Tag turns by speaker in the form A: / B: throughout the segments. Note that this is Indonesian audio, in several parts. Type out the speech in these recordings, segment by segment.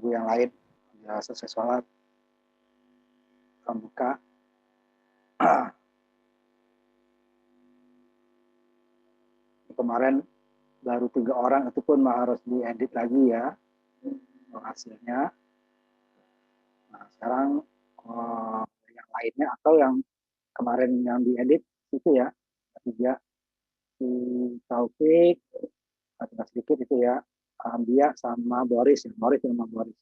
A: Tunggu yang lain. Ya, selesai sholat. Akan buka. Kemarin baru 3 orang, itu pun harus diedit lagi ya hasilnya. Nah, sekarang yang lainnya atau yang kemarin yang diedit itu ya, ketiga si Taufik, ada sedikit itu ya, Ambia sama Boris ya, Boris sama Boris.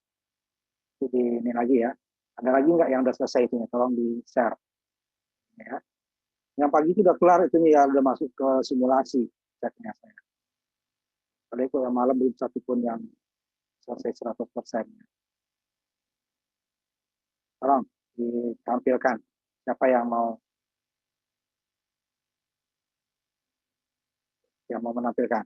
A: Itu di ini lagi ya. Ada lagi nggak yang udah selesai itu ya? Tolong di share. Ya. Yang pagi itu udah kelar itu ya, udah masuk ke simulasi chatnya saya. Padahal itu yang malam belum satu pun yang selesai 100%. Tolong ditampilkan siapa yang mau menampilkan.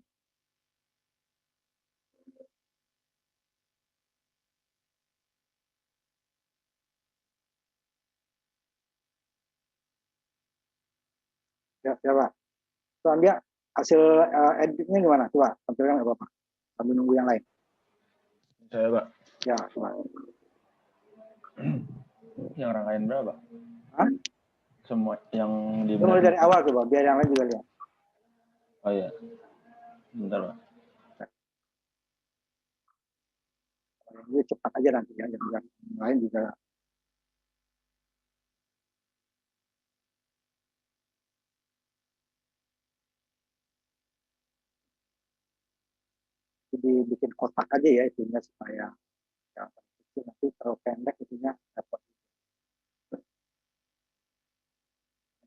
A: Ya, siapa? Tuan dia hasil editnya gimana? Coba tampilkan nggak apa-apa. Sambil nunggu yang lain.
B: Saya, Pak.
A: Ya, coba.
B: Yang rangkaian berapa?
A: Hah?
B: Semua yang di
A: mulai dari awal coba, biar yang lain juga lihat.
B: Oh iya. Bentar, Pak.
A: Ini cepat aja nanti ya, yang lain juga. Jadi bikin kotak aja ya itunya supaya ya, nanti terlalu pendek itunya dapat.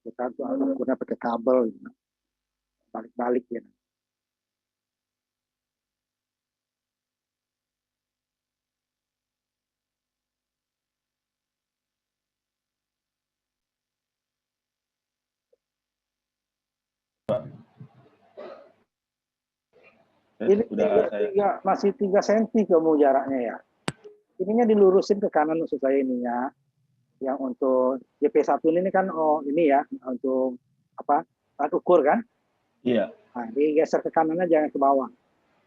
A: Kita tuh ukurnya pakai kabel, gitu. Balik-balik ya. Ini masih 3 cm kamu jaraknya ya. Ininya dilurusin ke kanan maksud saya ininya. Yang untuk JP1 ini kan ini ya untuk apa? Alat ukur kan?
B: Iya.
A: Nah, digeser ke kanannya jangan ke bawah.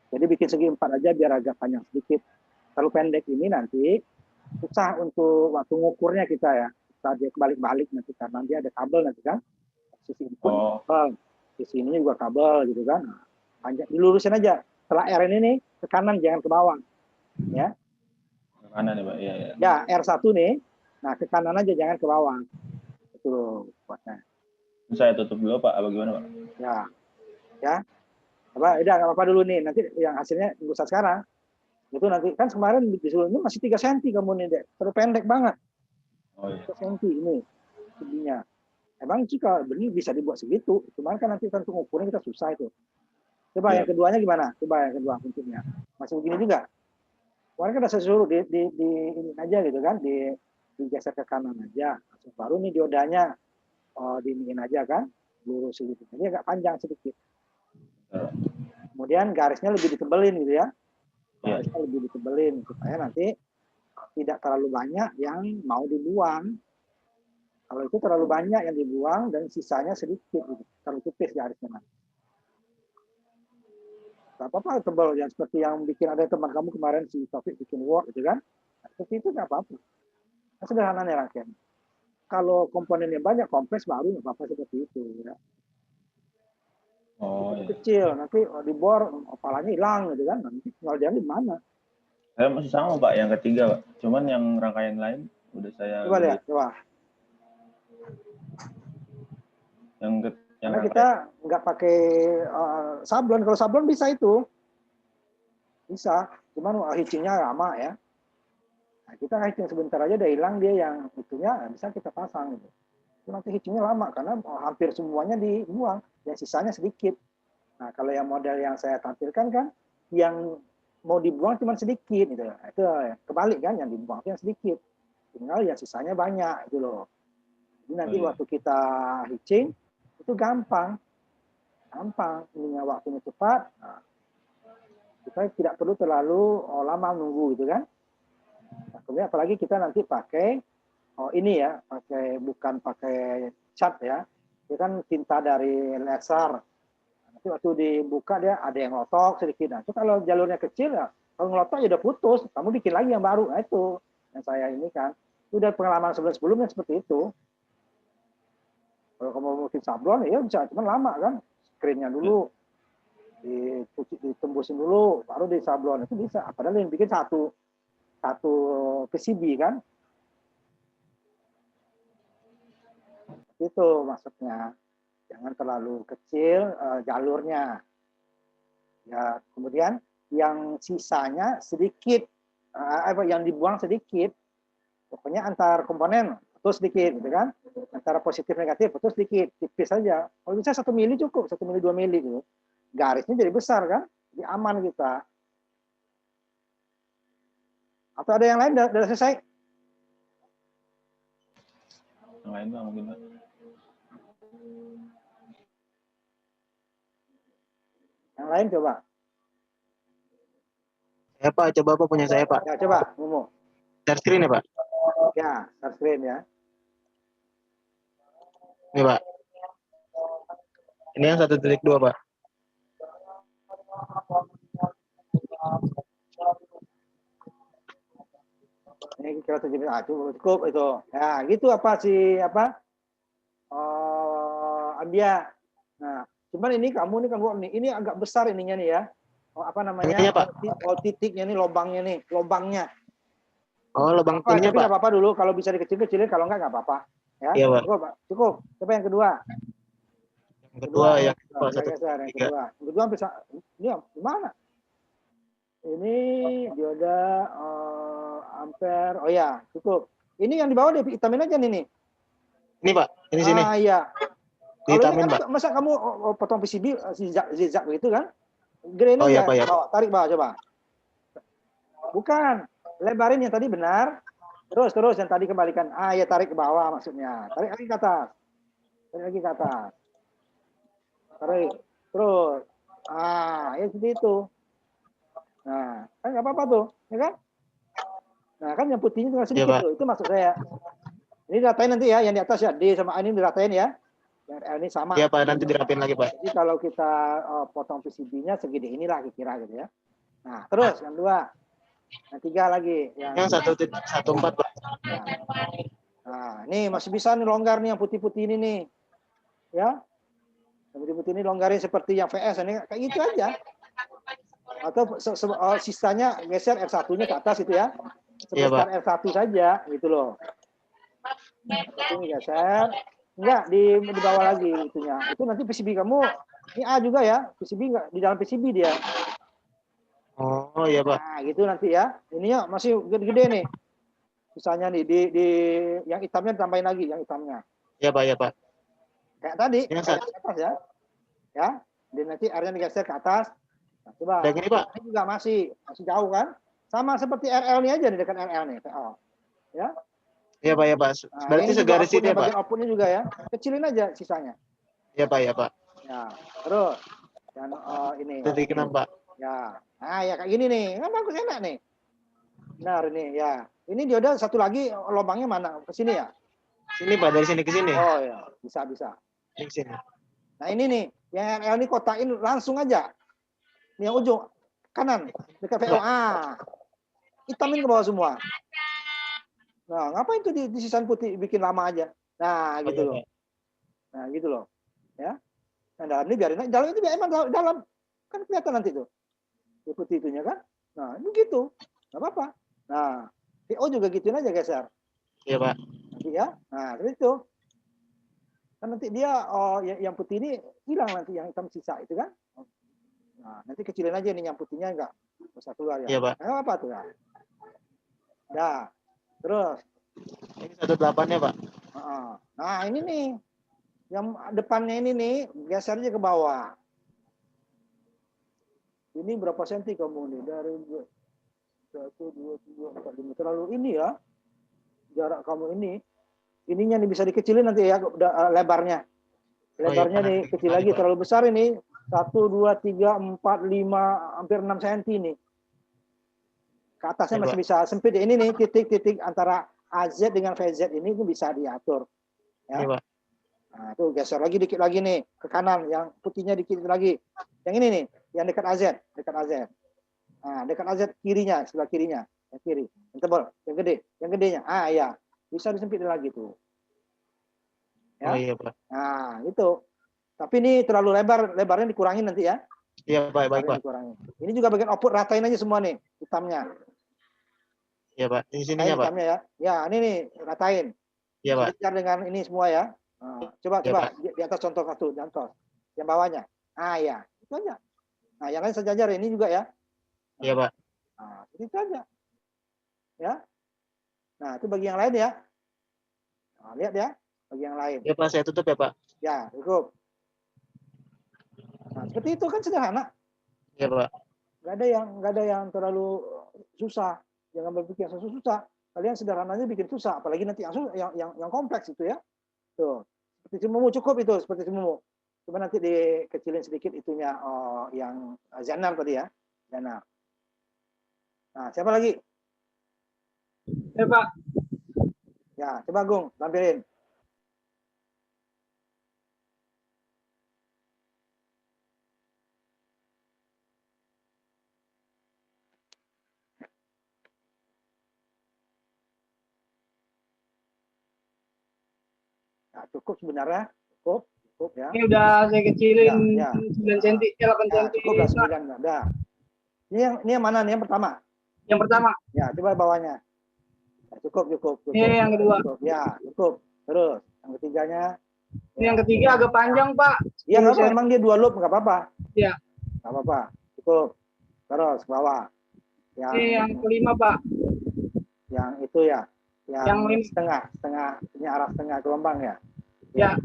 A: Jadi bikin segi 4 aja biar agak panjang sedikit. Terlalu pendek ini nanti susah untuk waktu ngukurnya kita ya. Saat dia kebalik-balik nanti karena dia ada kabel nanti kan. Sisi ini pun kabel, sisi ini juga kabel gitu kan. Nah, panjang dilurusin aja. Setelah R ini nih ke kanan jangan ke bawah. Ya.
B: Ke kanan ya, Pak. Iya, iya.
A: Ya, R1 nih. Nah, ke kanan aja jangan ke bawah. Itu buatnya.
B: Saya tutup dulu, Pak. Apa gimana, Pak?
A: Ya. Ya. Apa, udah nggak apa-apa dulu nih. Nanti yang hasilnya nggak usah sekarang. Itu nanti kan kemarin disuruh ini masih 3 cm kamu nih, Dek. Terlalu pendek banget.
B: Oh iya.
A: 3 cm ini tingginya. Emang jika benih bisa dibuat segitu, cuman kan nanti tentu ngukurnya kita susah itu. Coba yang keduanya gimana? Coba yang kedua bentuknya. Masih begini juga. Kemarin kan saya suruh di ini aja gitu kan, digeser ke kanan aja. Baru nih diodanya diniin aja kan, lurus sedikit. Ini agak panjang sedikit. Kemudian garisnya lebih ditebelin gitu ya. Garisnya lebih ditebelin supaya nanti tidak terlalu banyak yang mau dibuang. Kalau itu terlalu banyak yang dibuang dan sisanya sedikit, gitu. Terlalu tipis garisnya. Gak apa-apa tebal ya, seperti yang bikin ada teman kamu kemarin si Taufik bikin Word gitu kan. Nah, seperti itu nggak apa-apa. Nah, sederhananya rangkaian. Kalau komponennya banyak kompleks baru nggak apa-apa seperti itu ya.
B: Oh,
A: itu kecil nanti dibor kepalanya hilang gitu kan, nanti tinggal dia di mana.
B: Saya masih sama, Pak, yang ketiga, Pak. Cuman yang rangkaian lain udah saya
A: Coba lihat, coba. Karena kita nggak pakai sablon. Kalau sablon bisa itu, bisa. Cuman hitchingnya lama ya. Nah, kita hitching sebentar aja udah hilang dia yang itunya, bisa kita pasang gitu. Nanti hitchingnya lama karena hampir semuanya dibuang, yang sisanya sedikit. Nah, kalau yang model yang saya tampilkan kan, yang mau dibuang cuma sedikit gitu. Nah, itu kebalik kan, yang dibuang yang sedikit. Tinggal yang sisanya banyak gitu loh. Jadi nanti waktu kita hitching itu gampang. Ininya waktunya cepat. Nah, kita tidak perlu terlalu lama nunggu gitu kan. Nah, kemudian apalagi kita nanti pakai ini ya, bukan pakai cat ya. Itu kan tinta dari laser. Nanti waktu dibuka dia ada yang ngotok sedikit. Nah, itu kalau jalurnya kecil ya Kalau ngelotok ya udah putus, kamu bikin lagi yang baru. Nah itu yang saya ini kan. Udah pengalaman sebelumnya seperti itu. Kalau kamu mau bikin sablon ya bisa, cuman lama kan. Screennya dulu ditembusin dulu, baru di sablon itu bisa. Padahal yang bikin satu PCB kan. Itu maksudnya. Jangan terlalu kecil jalurnya. Ya, kemudian yang sisanya sedikit, yang dibuang sedikit. Pokoknya antar komponen putus sedikit, gitu kan? Antara positif negatif putus sedikit, tipis saja. Kalau bisa 1 mili cukup, 1 mili 2 mili gitu. Garisnya jadi besar kan? Jadi aman kita. Atau ada yang lain udah selesai?
B: Yang lain Pak mungkin Pak.
A: Yang lain coba.
C: Ya Pak, coba Pak punya saya Pak.
A: Ya coba, Mumu.
C: Share screen ya Pak.
A: Ya, share screen ya.
C: Ini Pak. Ini yang 1.2 Pak.
A: Ini kira cukup itu. Ya, gitu apa sih apa? Ambia. Nah, cuman ini kamu nih, ini agak besar ininya nih ya. Apa namanya?
C: Ininya, Pak.
A: Titiknya nih, lubangnya nih, lubangnya.
C: Oh, lubang
A: Tapi
C: ininya Pak.
A: nggak apa-apa dulu, kalau bisa dikecil-kecilin, kalau nggak apa-apa. Ya,
C: Iya Pak.
A: Cukup. Coba yang kedua.
C: Yang kedua yang
A: Pak, yang kedua. Yang kedua bisa. Ini gimana? Ini dioda ampere. Oh ya, cukup. Ini yang di bawah dihitamin aja nih.
C: Ini Pak, ini sini.
A: Ah iya.
C: Dihitamin
A: Kalau ini
C: Pak.
A: kan, masa kamu potong PCB zigzag gitu kan? Grain
C: Oh iya
A: aja.
C: Pak ya.
A: Bawa, tarik bawah coba. Bukan. Lebarin yang tadi benar. Terus yang tadi kembalikan. Ah ya, tarik ke bawah maksudnya. Tarik lagi ke atas. Tarik lagi ke atas. Tarik. Terus. Ah, ya seperti itu. Nah, kan nggak apa-apa tuh, ya kan? Nah, kan yang putihnya tinggal sedikit
C: Iya,
A: tuh. Itu maksud saya. Ini diratain nanti ya, yang di atas ya. D sama A ini diratain ya. Yang L ini sama.
C: Iya Pak, nanti dirapin lagi Pak.
A: Jadi kalau kita potong PCB-nya segede inilah kira-kira gitu ya. Nah, terus yang dua. Yang tiga lagi.
C: Yang 1.14 Pak.
A: Nah, ini masih bisa nih longgar nih yang putih-putih ini nih. Ya. Yang putih-putih ini longgarin seperti yang VS ini kayak gitu aja. Atau sisanya geser R1-nya ke atas itu ya. Sebesar R1 saja gitu loh. Ini geser. Enggak, di bawah lagi itunya. Itu nanti PCB kamu, ini A juga ya. PCB enggak, di dalam PCB dia.
C: Oh iya Pak.
A: Nah gitu nanti ya. Ininya masih gede-gede nih. Misalnya nih, di yang hitamnya ditambahin lagi, yang hitamnya.
C: Iya Pak, ya Pak.
A: Kayak tadi,
C: Yang
A: ke atas ya. Ya, dan nanti R-nya digeser ke atas. Nah, coba.
C: Dan ini Pak.
A: Ini juga masih jauh kan? Sama seperti RL nih aja, di dekat RL nih. PL. Ya.
C: Iya Pak, ya Pak.
A: Nah,
C: berarti segaris itu ya Pak.
A: Bagian outputnya juga ya. Kecilin aja sisanya.
C: Iya Pak, ya Pak.
A: Ya, terus. Dan ini.
C: Titik 6 Pak.
A: Ya. Nah, ya kayak gini nih. Kan bagus, enak nih. Benar ini ya. Ini dioda satu lagi lubangnya mana? Ke sini ya?
C: Sini Pak, dari sini ke sini.
A: Oh ya, bisa.
C: Di sini.
A: Nah, ini nih, yang RL ini kotain langsung aja. Ini yang ujung kanan dekat VO. Hitamin ke bawah semua. Nah, ngapain tuh di sisaan putih bikin lama aja? Nah, gitu loh. Nah, gitu loh. Ya. Nah, dalam ini biarin aja. Dalam itu biar emang dalam kan kelihatan nanti tuh. Di putih itunya kan. Nah, begitu. Enggak apa-apa. Nah, VO juga gituin aja geser.
C: Iya, Pak.
A: Nanti ya. Nah, seperti itu. Kan nanti dia yang putih ini hilang nanti, yang hitam sisa itu kan. Nah, nanti kecilin aja nih yang putihnya enggak usah keluar ya.
C: Iya, Pak.
A: Nah, apa tuh ya? Nah, terus
C: ini 1.8 ya, Pak.
A: Nah, ini nih. Yang depannya ini nih, geser aja ke bawah. Ini berapa senti kamu nih? Dari 1, 2, 3, 4, 5. Terlalu ini ya. Jarak kamu ini. Ininya nih bisa dikecilin nanti ya, lebarnya. Lebarnya nih kecil lagi, terlalu besar ini. 1, 2, 3, 4, 5, hampir 6 cm nih. Ke atasnya masih bisa sempit. Ini nih titik-titik antara AZ dengan VZ ini bisa diatur. Ya.
C: Pak.
A: Nah, tuh geser lagi dikit lagi nih ke kanan, yang putihnya dikit lagi. Yang ini nih, yang dekat AZ, dekat AZ. Nah, dekat AZ kirinya, sebelah kirinya, yang kiri, yang tebal, yang gede, yang gedenya. Ya, bisa disempit lagi tuh.
C: Oh
A: Ya.
C: iya Pak.
A: Nah, itu. Tapi ini terlalu lebar, lebarnya dikurangin nanti ya.
C: Iya baik
A: Lebarnya
C: Pak.
A: dikurangin. Ini juga bagian output, ratain aja semua nih, hitamnya.
C: Iya Pak. Di
A: Ratain
C: sininya Pak.
A: hitamnya ya. Ya, ini nih, ratain.
C: Iya Pak.
A: Sejajar dengan ini semua ya. Nah, coba
C: Iya, Pak.
A: di atas contoh satu, contoh. Yang bawahnya. Ya, itu aja. Nah, yang lain sejajar ini juga ya.
C: Iya Pak.
A: Nah, itu aja. Ya. Nah, itu bagi yang lain ya. Nah, lihat ya, bagi yang lain.
C: Iya Pak, saya tutup ya Pak.
A: Ya, cukup. Nah, seperti itu kan sederhana.
C: Iya Pak.
A: Nggak ada yang terlalu susah. Jangan berpikir yang susah. Kalian sederhananya bikin susah, apalagi nanti yang kompleks itu ya. Tuh. Seperti semumu cukup itu, seperti semumu. Coba nanti dikecilin sedikit itunya yang Zanar tadi ya. Zanar. Nah, siapa lagi?
D: Ya Pak.
A: Ya, coba Gung, tampilin. Nah, cukup sebenarnya, cukup ya.
D: Ini udah saya kecilin
A: Ya,
D: 9 cm, 8
A: ya,
D: cm.
A: cukup lah 9 udah. Ini yang mana nih yang pertama?
D: Yang pertama.
A: Ya, coba bawahnya. Ya, cukup.
D: Ini yang kedua.
A: Cukup. Ya, cukup. Terus yang ketiganya.
D: Ini yang ketiga agak panjang Pak.
A: Iya nggak apa, emang dia 2 loop nggak apa-apa.
D: Iya.
A: Nggak apa-apa. Cukup. Terus bawah.
D: Ini yang kelima Pak.
A: Yang itu ya. Yang setengah. Ini arah setengah gelombang ya.
D: Ya.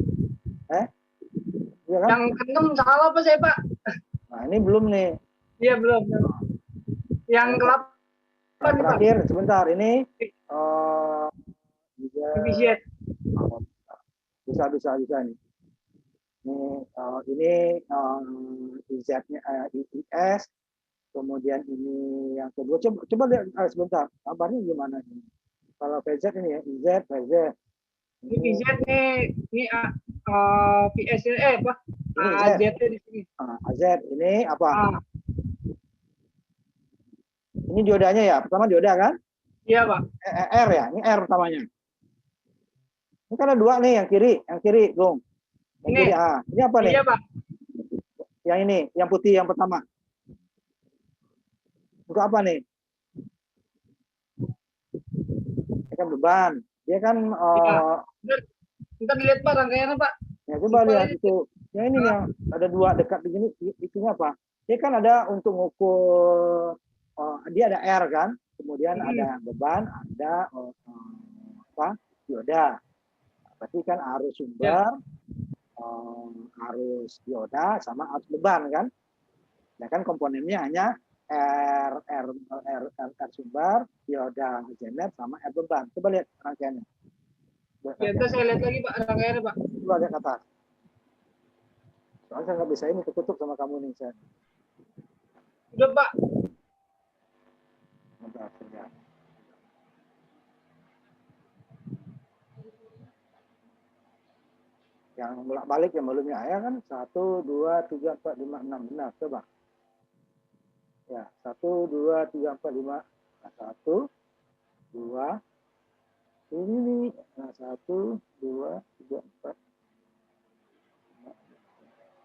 A: Iya kan?
D: Yang keenam salah apa saya Pak?
A: Nah ini belum nih.
D: Iya belum. Yang ke-8 Pak.
A: Terakhir sebentar ini. Bisa nih. Ini IZ-nya IS, kemudian ini yang kedua. Coba lihat sebentar. Kabarnya gimana ini? Kalau VZ ini ya IZ, VZ.
D: Ini VZ nih, ini VS apa? AZ di sini.
A: AZ ini apa? Ini diodanya ya. Pertama dioda kan?
D: Iya Pak.
A: R ya. Ini R pertamanya. Ini kan ada 2 nih, yang kiri, Gung. Yang
D: Ini.
A: kiri, ini apa nih?
D: Iya Pak.
A: Yang ini, yang putih yang pertama. Untuk apa nih? Ini kan beban. Dia kan
D: Ntar dilihat Pak rangkaiannya Pak.
A: Ya coba lihat itu. Yang ini nih yang ada 2 dekat begini, itunya apa? Dia kan ada untuk ngukur dia ada R kan, kemudian ada beban, ada dioda. Berarti kan arus sumber, arus dioda sama arus beban kan. Ya kan komponennya hanya R sumber, dioda jenet sama R beban. Coba lihat rangkaiannya.
D: Ya, saya lihat lagi Pak rangkaiannya Pak.
A: Coba lihat ke atas. Soalnya saya nggak bisa ini ketutup sama kamu nih saya.
D: Udah Pak.
A: Yang bolak-balik yang volumenya ya kan 1, 2, 3, 4, 5, 6 benar coba. Ya 1, 2, 3, 4, 5. Nah, 1, 2. Ini nih. Nah 1, 2, 3, 4.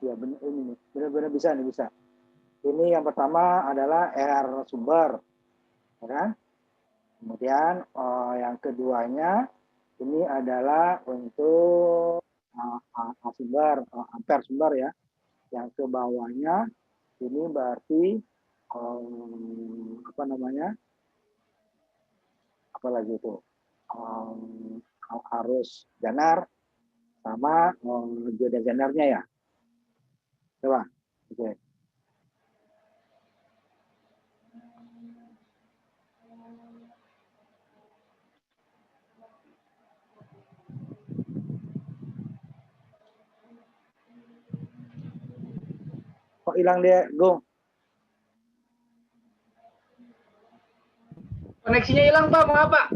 A: Ya benar ini nih. Benar-benar bisa nih bisa. Ini yang pertama adalah R sumber, ya kan? Kemudian yang keduanya ini adalah untuk sumber, ampere sumber ya. Yang ke bawahnya ini berarti apa namanya? Apa lagi itu? Arus janar sama dioda janarnya ya. Coba. Oke. Kok hilang dia, Gung?
D: Koneksinya hilang Pak, maaf Pak.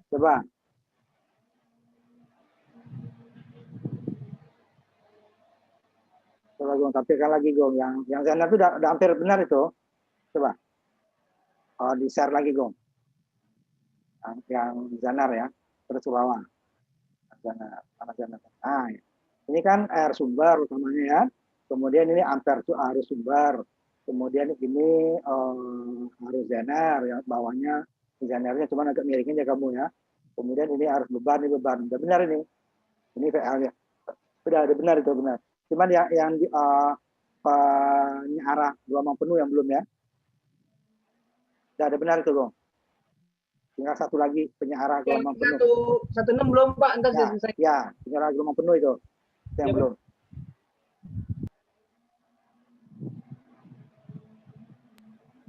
A: Coba. Coba Gung, tampilkan lagi Gung. Yang sana itu udah hampir benar itu. Coba di share lagi Gong. Yang Zanar ya, terus ke bawah. Zanar. Nah, ini kan air sumber utamanya ya. Kemudian ini ampere itu arus sumber. Kemudian ini arus zener ya, bawahnya zenernya cuma agak miringin ya kamu ya. Kemudian ini arus beban, ini beban. Udah benar ini. Ini VL-nya. Udah benar itu benar. Cuman yang di penyarah gelombang penuh yang belum ya. Udah ada benar itu, Gong. Tinggal satu lagi penyarah gelombang penuh.
D: 16 belum Pak, entar
A: Ya,
D: selesai.
A: ya, penyarah gelombang penuh itu. Yang
D: Ya,
A: belum.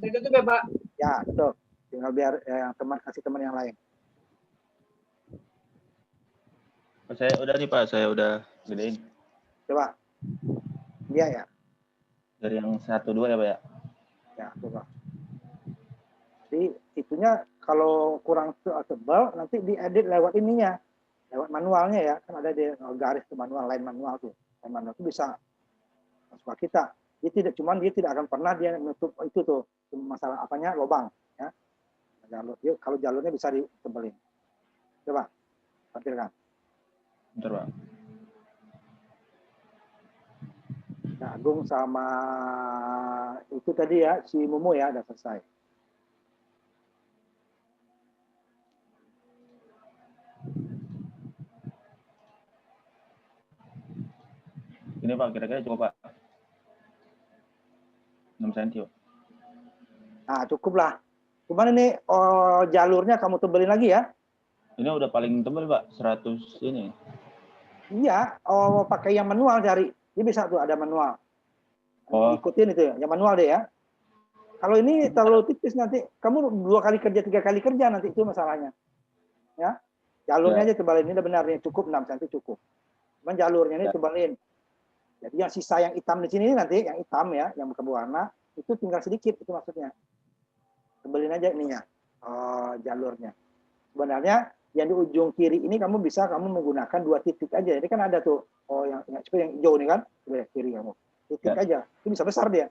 D: Saya tutup ya Pak.
A: Ya, betul. Tinggal biar kasih teman yang lain.
B: Saya udah nih Pak, saya udah gedein.
A: Coba. Iya ya.
B: Dari yang 1, 2 ya Pak ya?
A: Ya, coba. Jadi itunya kalau kurang tebal nanti diedit lewat ininya. Lewat manualnya ya. Kan ada di garis ke manual, line manual tuh. Line manual itu bisa masuk kita. Dia tidak akan pernah dia menutup itu tuh masalah apanya lubang ya. Kalau jalurnya bisa ditebelin. Coba tampilkan.
B: Bentar Pak.
A: Nah, Agung sama itu tadi ya si Mumu ya udah selesai.
B: Ini Pak, kira-kira cukup Pak? 6 cm.
A: Nah, cukup lah. Cuman ini jalurnya kamu tebelin lagi ya.
B: Ini udah paling tebal Pak, 100 ini.
A: Iya, pakai yang manual cari. Ini bisa tuh ada manual.
B: Oh.
A: Ikutin itu ya, yang manual deh ya. Kalau ini terlalu tipis nanti kamu 2 kali kerja, 3 kali kerja nanti itu masalahnya. Ya. Jalurnya aja tebalin, ini udah benar nih cukup 6 cm cukup. Cuman jalurnya ini tebalin. Jadi yang sisa yang hitam di sini nanti yang hitam ya, yang berwarna itu tinggal sedikit itu maksudnya. Tebelin aja ininya. Jalurnya. Sebenarnya yang di ujung kiri ini kamu menggunakan 2 titik aja. Ini kan ada tuh yang hijau ini kan, sebelah kiri kamu. Titik aja. Itu bisa besar dia.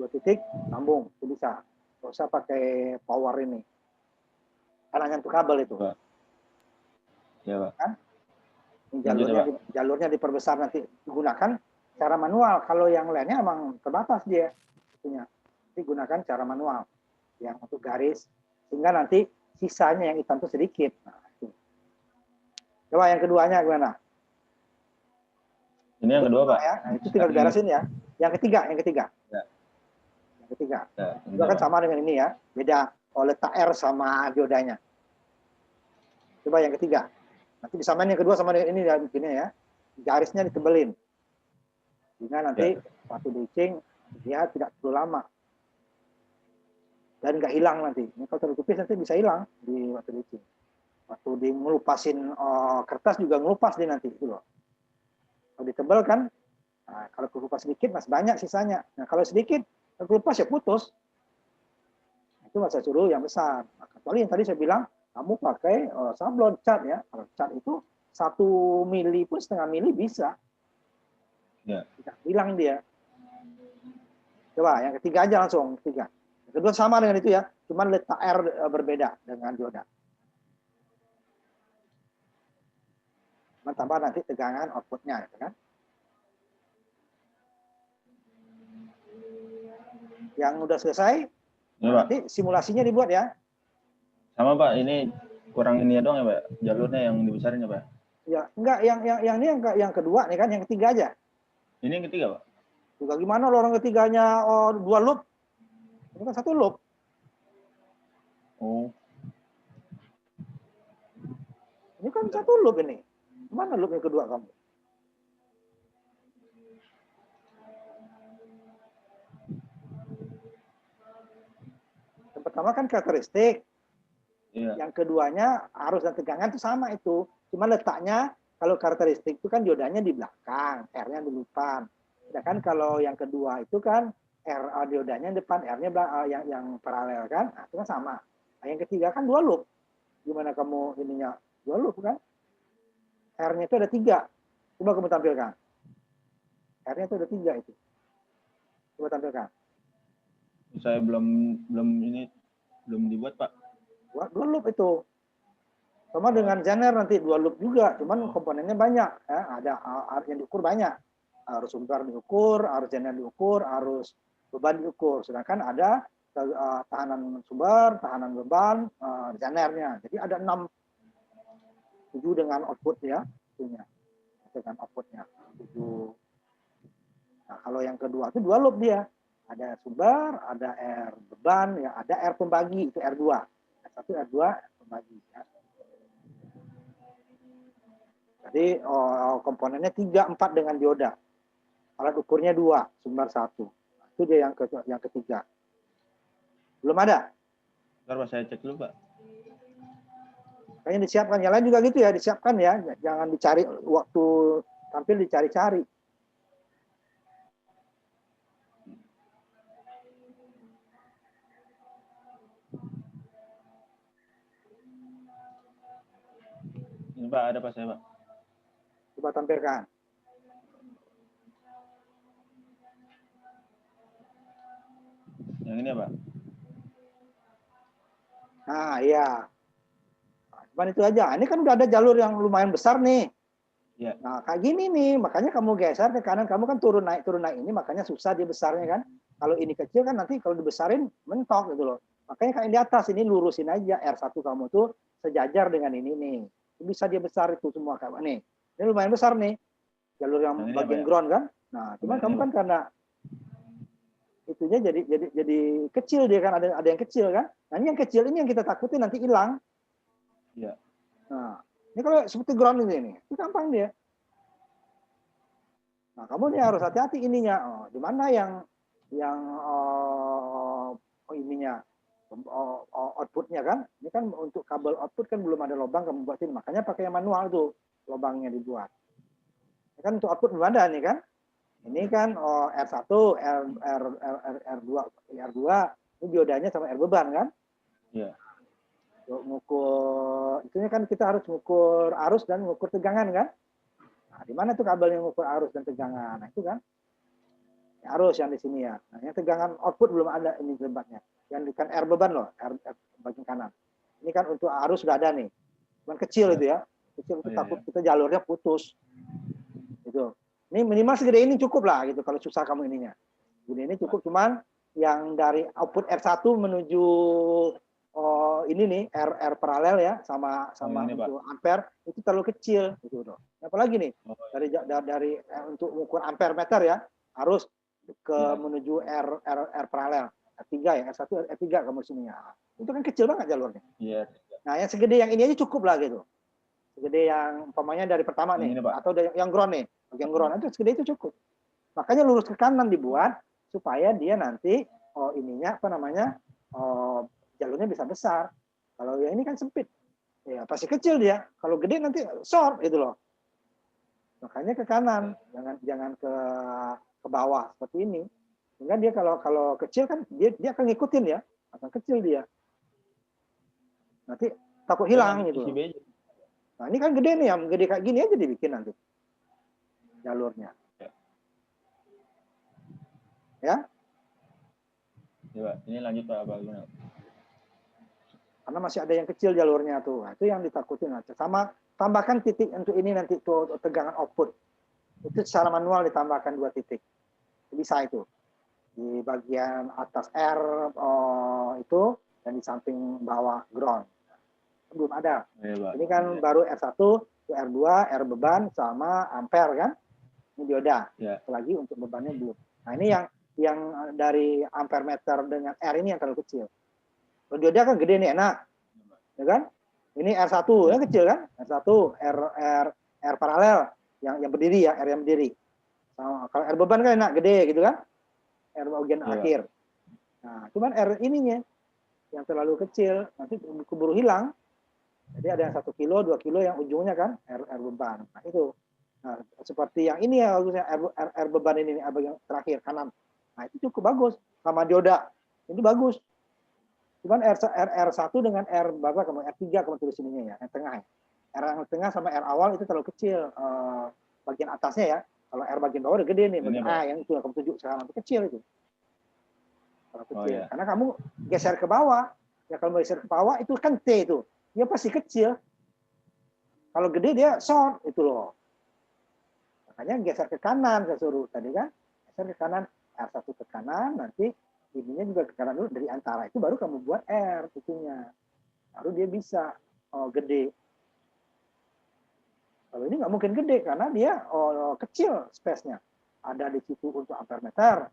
A: 2 titik sambung, itu bisa. Nggak usah pakai power ini. Karena nyentuh kabel itu.
B: Ya Pak.
A: Kan? Jalurnya diperbesar nanti digunakan cara manual. Kalau yang lainnya emang terbatas dia. Itunya. Jadi gunakan cara manual. Yang untuk garis. Sehingga nanti sisanya yang hitam itu sedikit. Nah, itu. Coba yang keduanya gimana?
B: Ini yang kedua Pak.
A: Ya, nah, itu tinggal beresin ya. Yang ketiga.
B: Ya.
A: Yang ketiga.
B: Ya,
A: itu kan sama dengan ini ya. Beda letak R sama diodanya. Coba yang ketiga. Nanti disamain yang kedua sama dengan ini ya mungkinnya ya. Garisnya ditebelin. Sehingga nanti waktu ditching dia tidak terlalu lama. Dan nggak hilang nanti. Ini kalau terlalu tipis nanti bisa hilang di waktu ditching. Waktu di ngelupasin kertas juga ngelupas dia nanti itu loh. Kalau ditebal kan, nah, kalau kelupas sedikit masih banyak sisanya. Nah kalau sedikit kelupas ya putus. Itu masa suruh yang besar. Nah, kecuali yang tadi saya bilang kamu pakai sablon cat ya. Kalau cat itu 1 mili pun setengah mili bisa.
B: Ya.
A: Tidak hilang dia. Coba yang ketiga aja langsung ketiga. Kedua sama dengan itu ya, cuman letak R berbeda dengan dioda. Tambah nanti tegangan outputnya, gitu kan? Yang udah selesai,
B: Ya,
A: nanti simulasinya dibuat ya.
B: Sama Pak, ini kurang ini ya doang ya Pak, jalurnya yang dibesarin ya Pak?
A: Ya, enggak, yang ini yang kedua nih kan, yang ketiga aja.
B: Ini yang ketiga Pak?
A: Juga gimana lo orang ketiganya 2 loop? Ini kan 1 loop.
B: Oh.
A: Ini kan 1 loop ini. Mana loop yang kedua kamu? Yang pertama kan karakteristik.
B: Iya.
A: Yang keduanya arus dan tegangan itu sama itu. Cuma letaknya kalau karakteristik itu kan diodanya di belakang, R-nya di depan. Sedangkan kalau yang kedua itu kan diodanya depan, R-nya yang paralel kan. Nah, itu kan sama. Nah, yang ketiga kan 2 loop. Gimana kamu ininya 2 loop kan? R-nya itu ada 3. Coba kamu tampilkan. R-nya itu ada 3 itu. Coba tampilkan.
B: Saya belum dibuat, Pak.
A: Dua loop itu. Sama dengan Zener nanti 2 loop juga, cuman komponennya banyak. Ya. Ada arus yang diukur banyak. Arus sumber diukur, arus Zener diukur, arus beban diukur. Sedangkan ada tahanan sumber, tahanan beban, Zenernya. Jadi ada 6, 7 dengan output ya, dengan outputnya 7. Nah, kalau yang kedua itu 2 loop dia. Ada sumber, ada R beban, ya ada R pembagi, itu R2. R1, R2, R pembagi. Ya. Jadi komponennya 3, 4 dengan dioda. Alat ukurnya 2, sumber 1. Itu dia yang ketiga. Belum ada?
B: Ntar Pak, saya cek dulu, Pak.
A: Kayaknya disiapkan. Yang lain juga gitu ya, disiapkan ya. Jangan dicari waktu tampil dicari-cari.
B: Ini Pak, ada Pak saya, Pak.
A: Coba tampilkan.
B: Yang ini ya, Pak?
A: Nah, iya. Cuman itu aja. Ini kan udah ada jalur yang lumayan besar nih.
B: Ya.
A: Nah, kayak gini nih. Makanya kamu geser ke kanan. Kamu kan turun naik ini. Makanya susah dia besarnya kan. Kalau ini kecil kan nanti kalau dibesarin mentok gitu loh. Makanya kayak di atas ini lurusin aja. R1 kamu tuh sejajar dengan ini nih. Bisa dia besar itu semua kayak nih. Ini lumayan besar nih. Jalur yang bagian ground kan. Nah, cuman kamu kan karena itunya jadi kecil dia kan, ada yang kecil kan. Nah, ini yang kecil ini yang kita takutin nanti hilang.
B: Iya.
A: Nah, ini kalau seperti ground ini itu gampang dia. Nah, kamu nih harus hati-hati ininya. Oh, di mana yang ininya outputnya kan? Ini kan untuk kabel output kan belum ada lubang kamu buatin, makanya pakai yang manual tuh lubangnya dibuat. Ini kan untuk output belum ada nih kan? Ini kan R1, R2, ini diodanya sama R beban kan?
B: Iya.
A: Ngukur, itunya kan kita harus ngukur arus dan ngukur tegangan kan? Nah, di mana tuh kabel yang ngukur arus dan tegangan? Nah, itu kan? Arus yang di sini ya. Nah, yang tegangan output belum ada ini tempatnya. Yang kan R beban loh, R bagian kanan. Ini kan untuk arus sudah ada nih. Cuman kecil itu ya. Kecil itu takut kita jalurnya putus. Gitu. Ini minimal segede ini cukup lah gitu kalau susah kamu ininya. Segede ini cukup, cuman yang dari output R1 menuju ini nih R paralel ya sama untuk ampere itu terlalu kecil gitu loh. Apalagi nih dari untuk ukur ampere meter ya harus ke menuju R paralel R3 ya R1 R3 kamu sini ya. Itu kan kecil banget jalurnya.
B: Iya.
A: Nah, yang segede yang ini aja cukup lah gitu. Segede yang umpamanya dari pertama nih atau yang ground nih. Yang ground itu segede itu cukup. Makanya lurus ke kanan dibuat supaya dia nanti ininya apa namanya jalurnya bisa besar. Kalau yang ini kan sempit, ya pasti kecil dia. Kalau gede nanti short itu loh. Makanya ke kanan, jangan ke bawah seperti ini. Sehingga dia kalau kecil kan dia akan ngikutin ya, akan kecil dia. Nanti takut hilang gitu. Nah ini kan gede nih, yang gede kayak gini aja dibikin nanti jalurnya. Ya?
B: Ya, Pak. Ini lanjut Pak, apa gimana?
A: Karena masih ada yang kecil jalurnya tuh. Nah, itu yang ditakutin. Sama tambahkan titik untuk ini nanti tuh tegangan output. Itu secara manual ditambahkan 2 titik. Bisa itu. Di bagian atas R itu dan di samping bawah ground. Belum ada.
B: Ya,
A: ini kan baru R1, R2, R beban sama ampere kan. Ini dioda. Lagi untuk bebannya belum. Nah, ini yang dari ampere meter dengan R ini yang terlalu kecil. Kalau dioda kan gede nih, enak. Ya kan? Ini R1 yang kecil kan? R1, R paralel yang berdiri ya, R yang berdiri. Nah, kalau R beban kan enak, gede gitu kan? R bagian akhir. Nah, cuman R ininya yang terlalu kecil, nanti keburu hilang. Jadi ada yang 1 kilo, 2 kilo yang ujungnya kan R beban. Nah, itu. Nah, seperti yang ini ya, R beban ini bagian terakhir kanan. Nah, itu cukup bagus sama dioda. Ini bagus. Cuman R1 dengan R berapa kamu R3 kamu tulis ininya ya, yang tengah ya. R yang tengah sama R awal itu terlalu kecil bagian atasnya ya. Kalau R bagian bawah udah gede nih, bagian A yang itu yang kamu tuju sekarang itu kecil itu. Kalau
B: Oh,
A: kecil.
B: iya.
A: Karena kamu geser ke bawah. Ya kalau geser ke bawah itu kan T itu. Dia pasti kecil. Kalau gede dia short itu loh. Makanya geser ke kanan saya suruh tadi kan. Geser ke kanan, R1 ke kanan, nanti ininya juga ke kanan dulu. Dari antara itu baru kamu buat R itunya. Baru dia bisa gede. Kalau ini nggak mungkin gede karena dia kecil space-nya. Ada di situ untuk ampere meter,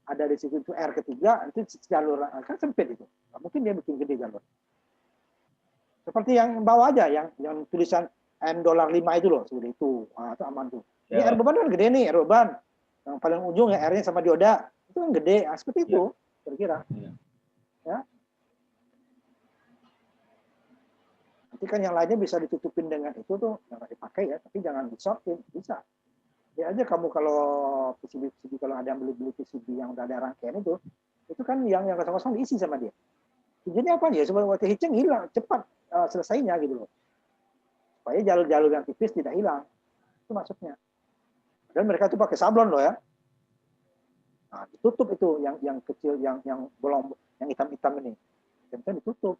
A: ada di situ untuk R ketiga, itu jalur kan sempit itu. Nggak mungkin dia bikin gede jalur. Seperti yang bawah aja, yang tulisan $5 itu loh, seperti itu. Nah, itu aman tuh. Ini
B: Ya,
A: R beban kan gede nih, R beban. Yang paling ujung ya R-nya sama dioda. Itu kan gede, nah, seperti itu kira-kira.
B: Iya.
A: Ya. Nanti kan yang lainnya bisa ditutupin dengan itu tuh, jangan dipakai ya, tapi jangan disortin, bisa. Ya aja kamu kalau PCB kalau ada yang beli PCB yang udah ada rangkaian itu kan yang kosong-kosong diisi sama dia. Tujuannya apa ya? Supaya waktu hitching hilang cepat selesainya gitu loh. Supaya jalur-jalur yang tipis tidak hilang. Itu maksudnya. Dan mereka tuh pakai sablon loh ya. Nah, ditutup itu yang kecil yang bolong yang hitam-hitam ini. Kemudian ditutup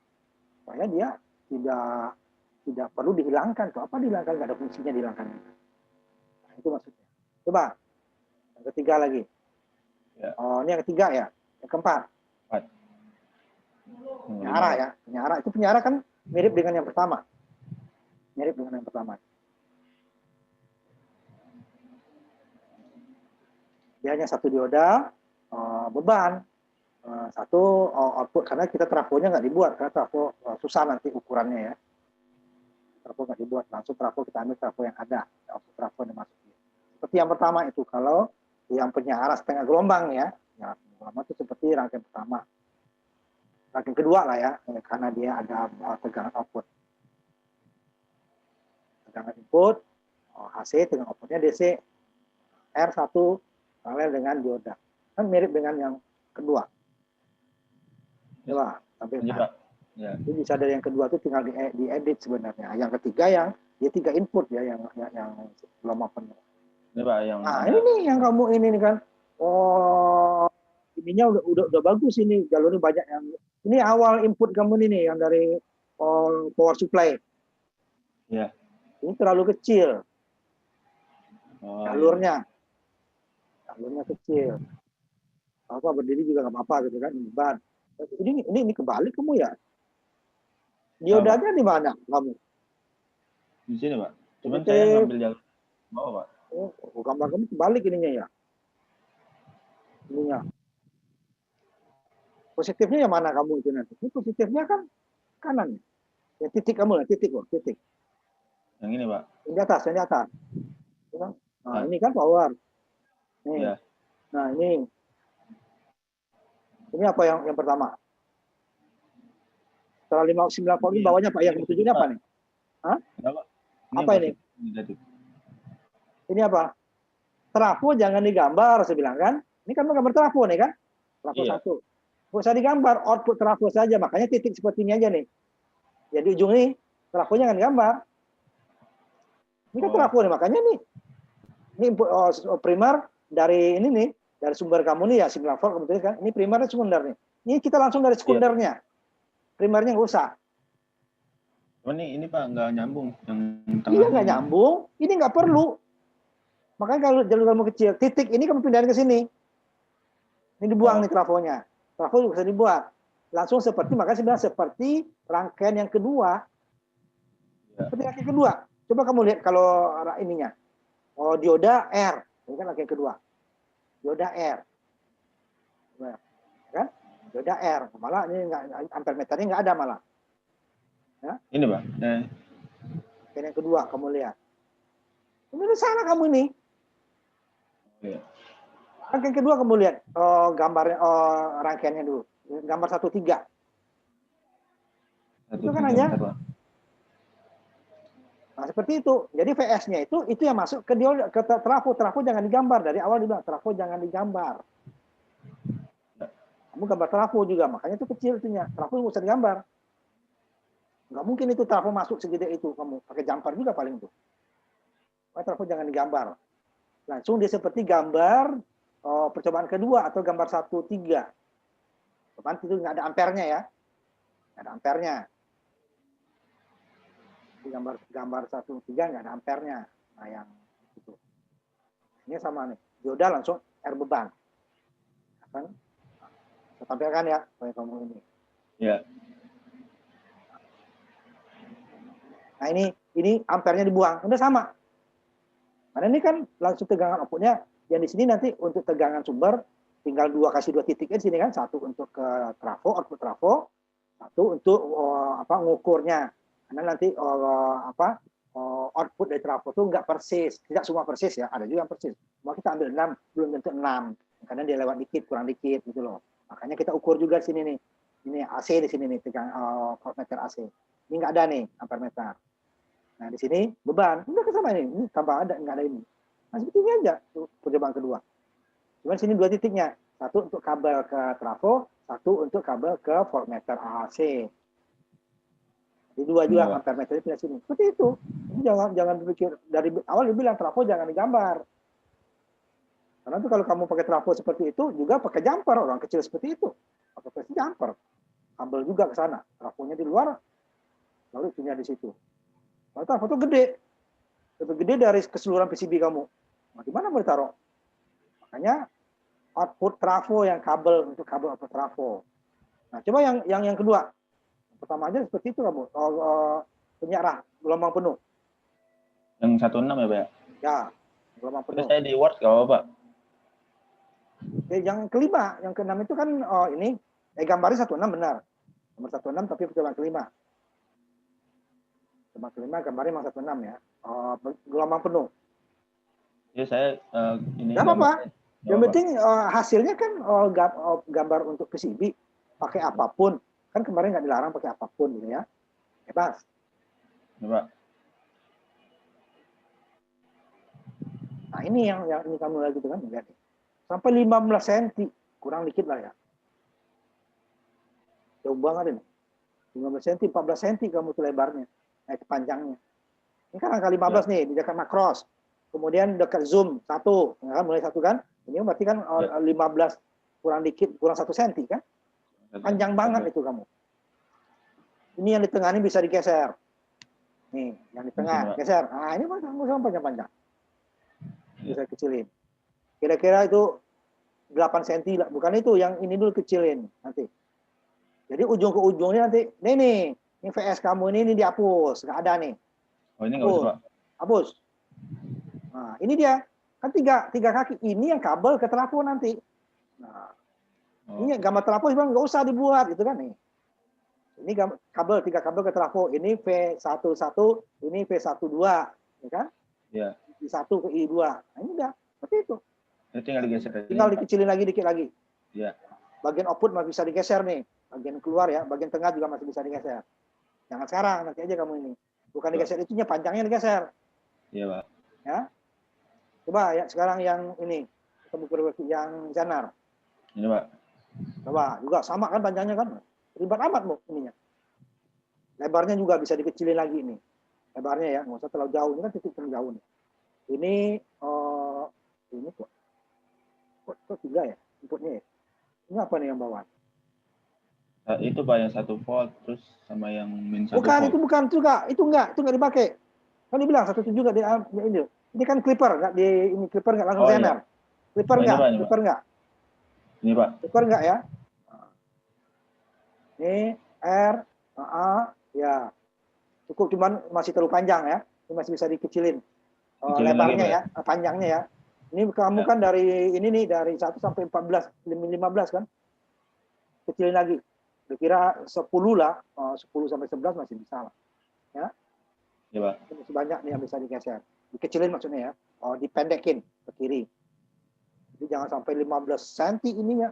A: supaya dia tidak perlu dihilangkan. Tuh apa dihilangkan? Nggak ada fungsinya dihilangkan. Nah, itu maksudnya. Coba yang ketiga lagi.
B: Ya.
A: Oh, ini yang ketiga ya. Yang keempat. Penyara ya. Penyara itu penyara kan mirip dengan yang pertama. Mirip dengan yang pertama. Dia hanya satu dioda, beban, satu output karena kita trafonya nggak dibuat karena trafo susah nanti ukurannya ya. Trafo nggak dibuat, langsung trafo kita ambil trafo yang ada, output trafo yang masuk. Seperti yang pertama itu kalau yang penyara setengah gelombang ya, gelombang itu seperti rangkaian pertama. Rangkaian kedua lah ya, karena dia ada tegangan output. Tegangan input, AC dengan outputnya DC, R1 paralel dengan dioda. Kan mirip dengan yang kedua. Coba sampai
B: Pak. Ya.
A: Itu bisa dari yang kedua itu tinggal diedit sebenarnya. Yang ketiga yang dia 3 input ya yang belum open.
B: Ini Pak yang
A: Nah, ini nih yang kamu ini kan. Oh, ininya udah bagus ini, jalurnya banyak yang ini awal input kamu ini nih yang dari power supply.
B: Ya.
A: Ini terlalu kecil.
B: Oh,
A: jalurnya. Ya. Jalurnya kecil. Apa berdiri juga nggak apa-apa gitu kan, beban. Ini kebalik kamu ya. Diodanya di mana kamu?
B: Di sini Pak. Cuman saya ngambil jalur bawah Pak.
A: Oh, gambar kamu kebalik ininya ya. Ininya. Positifnya yang mana kamu itu nanti? Ini positifnya kan kanan. Ya titik kamu lah, titik loh, titik.
B: Yang ini Pak.
A: Yang di atas, yang di atas. Nah, ini kan power. Nih.
B: Ya.
A: Nah, ini. Ini apa yang pertama? Setelah 59 volt ini bawahnya Pak, yang ketujuhnya apa nih? Hah? Apa ini? Ini apa? Trafo jangan digambar, saya bilang kan. Ini kan gambar trafo nih kan? Trafo satu. Nggak usah digambar, output trafo saja. Makanya titik seperti ini aja nih. Jadi ujung ini, trafonya jangan digambar. Ini kan trafo nih, makanya nih. Ini input primer dari ini nih. Dari sumber kamu nih ya, 9 volt kemudian kan. Ini primernya sekunder nih. Ini kita langsung dari sekundernya. Primernya nggak usah.
B: Oh, ini Pak nggak nyambung yang tengah.
A: Iya nggak nyambung. Ini nggak perlu. Makanya kalau jalur kamu kecil, titik ini kamu pindahin ke sini. Ini dibuang nih trafonya. Trafo juga bisa dibuat. Langsung seperti, makanya saya bilang seperti rangkaian yang kedua. Ya. Seperti rangkaian kedua. Coba kamu lihat kalau ininya. Oh, dioda R. Ini kan rangkaian kedua. Dioda R. Kan? Dioda R. Malah ini ampere meternya nggak ada malah. Ya?
B: Ini Pak.
A: Yang kedua kamu lihat. Ini salah kamu ini.
B: Ya.
A: Rangkaian kedua kamu lihat gambarnya rangkaiannya dulu. Gambar 1-3. Itu kan hanya. Nah, seperti itu. Jadi VS-nya itu yang masuk ke dioda, ke trafo. Trafo jangan digambar. Dari awal dibilang trafo jangan digambar. Kamu gambar trafo juga, makanya itu kecil itunya. Trafo nggak usah digambar. Nggak mungkin itu trafo masuk segede itu. Kamu pakai jumper juga paling itu. Trafo jangan digambar. Langsung dia seperti gambar percobaan kedua atau gambar 1-3. Beban itu nggak ada ampernya ya, nggak ada ampernya. Di gambar 1.3 nggak ada ampernya. Nah yang itu. Ini sama nih, dioda langsung R beban. Kan? Saya tampilkan ya, supaya kamu ini.
B: Ya.
A: Nah ini ampernya dibuang, udah sama. Karena ini kan langsung tegangan outputnya, yang di sini nanti untuk tegangan sumber tinggal kasih dua titiknya di sini kan, satu untuk ke trafo, output trafo, satu untuk ngukurnya. Karena nanti output dari trafo itu nggak persis, tidak semua persis ya, ada juga yang persis. Mau kita ambil 6, belum tentu 6, karena dia lewat dikit, kurang dikit gitu loh. Makanya kita ukur juga di sini nih, ini AC di sini nih, tegangan voltmeter AC. Ini nggak ada nih ampermeter. Nah di sini beban, udah sama ini tambah ada, nggak ada ini. Nah seperti ini aja percobaan kedua. Cuman sini dua titiknya, satu untuk kabel ke trafo, satu untuk kabel ke voltmeter AC. Jadi dua juga ampermeter pindah sini. Seperti itu. Jadi jangan berpikir dari awal dibilang trafo jangan digambar. Karena itu kalau kamu pakai trafo seperti itu juga pakai jumper, orang kecil seperti itu. Pakai jumper. Kabel juga ke sana, trafonya di luar, lalu itunya di situ. Kalau trafo itu gede, lebih gede dari keseluruhan PCB kamu. Nah, di mana boleh taruh? Makanya output trafo yang kabel untuk kabel output trafo. Nah, coba yang kedua. Pertama aja seperti itu kamu. Penyarah gelombang penuh.
B: Yang 16 ya, Pak?
A: Ya, gelombang penuh.
B: Terus saya di Word gak apa, Pak?
A: Yang kelima, yang keenam itu kan ini gambarnya 16 benar. Nomor 16 tapi percobaan kelima. Percobaan kelima gambarnya memang 16 ya. Gelombang penuh.
B: Ya saya ini
A: Gak apa-apa. Yang penting hasilnya kan gambar untuk PCB pakai apapun. Kan kemarin nggak dilarang pakai apapun gitu ya. Bebas.
B: Ya, Pak.
A: Nah ini yang ini kamu lagi itu kan lihat. Sampai 15 cm, kurang dikit lah ya. Jauh banget ini. 15 cm, 14 cm kamu tuh lebarnya, panjangnya. Ini kan angka 15 nih, di dekat makros. Kemudian dekat zoom, 1, ya, mulai 1 kan. Ini berarti kan 15 kurang dikit, kurang 1 cm kan. Panjang banget itu kamu. Ini yang di tengah ini bisa digeser. Nih, yang di tengah, geser. Nah, ini panjang-panjang. Bisa kecilin. Kira-kira itu 8 cm lah. Bukan itu, yang ini dulu kecilin nanti. Jadi ujung ke ujungnya nanti, ini VS kamu ini dihapus. Nggak ada nih.
B: Oh ini nggak usah, Pak?
A: Hapus. Nah, ini dia. Kan tiga kaki. Ini yang kabel ke trafo nanti. Nah, ini gambar trafo sebenarnya nggak usah dibuat. Gitu kan nih. Ini kabel, 3 kabel ke trafo. Ini V11, ini V12. Ya kan?
B: Iya.
A: I1 ke I2. Nah, ini udah. Seperti itu.
B: Ini tinggal digeser.
A: Tinggal dikecilin lagi dikit lagi.
B: Iya.
A: Bagian output masih bisa digeser nih. Bagian keluar ya. Bagian tengah juga masih bisa digeser. Jangan sekarang. Nanti aja kamu ini. Bukan digeser itunya, panjangnya digeser.
B: Iya, Pak.
A: Ya. Coba ya sekarang yang ini. Kita buka yang Zanar.
B: Ini, Pak.
A: Coba juga sama kan panjangnya kan. Ribet amat Bu ininya. Lebarnya juga bisa dikecilin lagi ini. Lebarnya ya, nggak usah terlalu jauh. Ini kan titik terlalu jauh nih. Ini kok 3 ya inputnya ya. Ini apa nih yang bawah?
B: Itu Pak yang 1 volt terus sama yang min 1
A: Bukan,
B: volt.
A: itu bukan juga. Itu enggak dipakai. Kan dibilang 1.7 enggak ini. Ini kan clipper, enggak di ini clipper enggak langsung Zener. Clipper enggak? Clipper enggak?
B: Ini, Pak.
A: Clipper enggak ya? Ini R, A, ya. Cukup, cuman masih terlalu panjang ya. Ini masih bisa dikecilin. Lebarnya
B: lagi,
A: ya, panjangnya ya. Ini kamu kan dari ini nih dari 1 sampai 14, 15 kan. Kecilin lagi. Kira 10 lah, 10 sampai 11 masih bisa lah. Ya.
B: Iya, Pak.
A: Masih banyak nih yang bisa digeser. Dikecilin maksudnya ya. Dipendekin ke kiri. Jadi jangan sampai 15 cm ininya.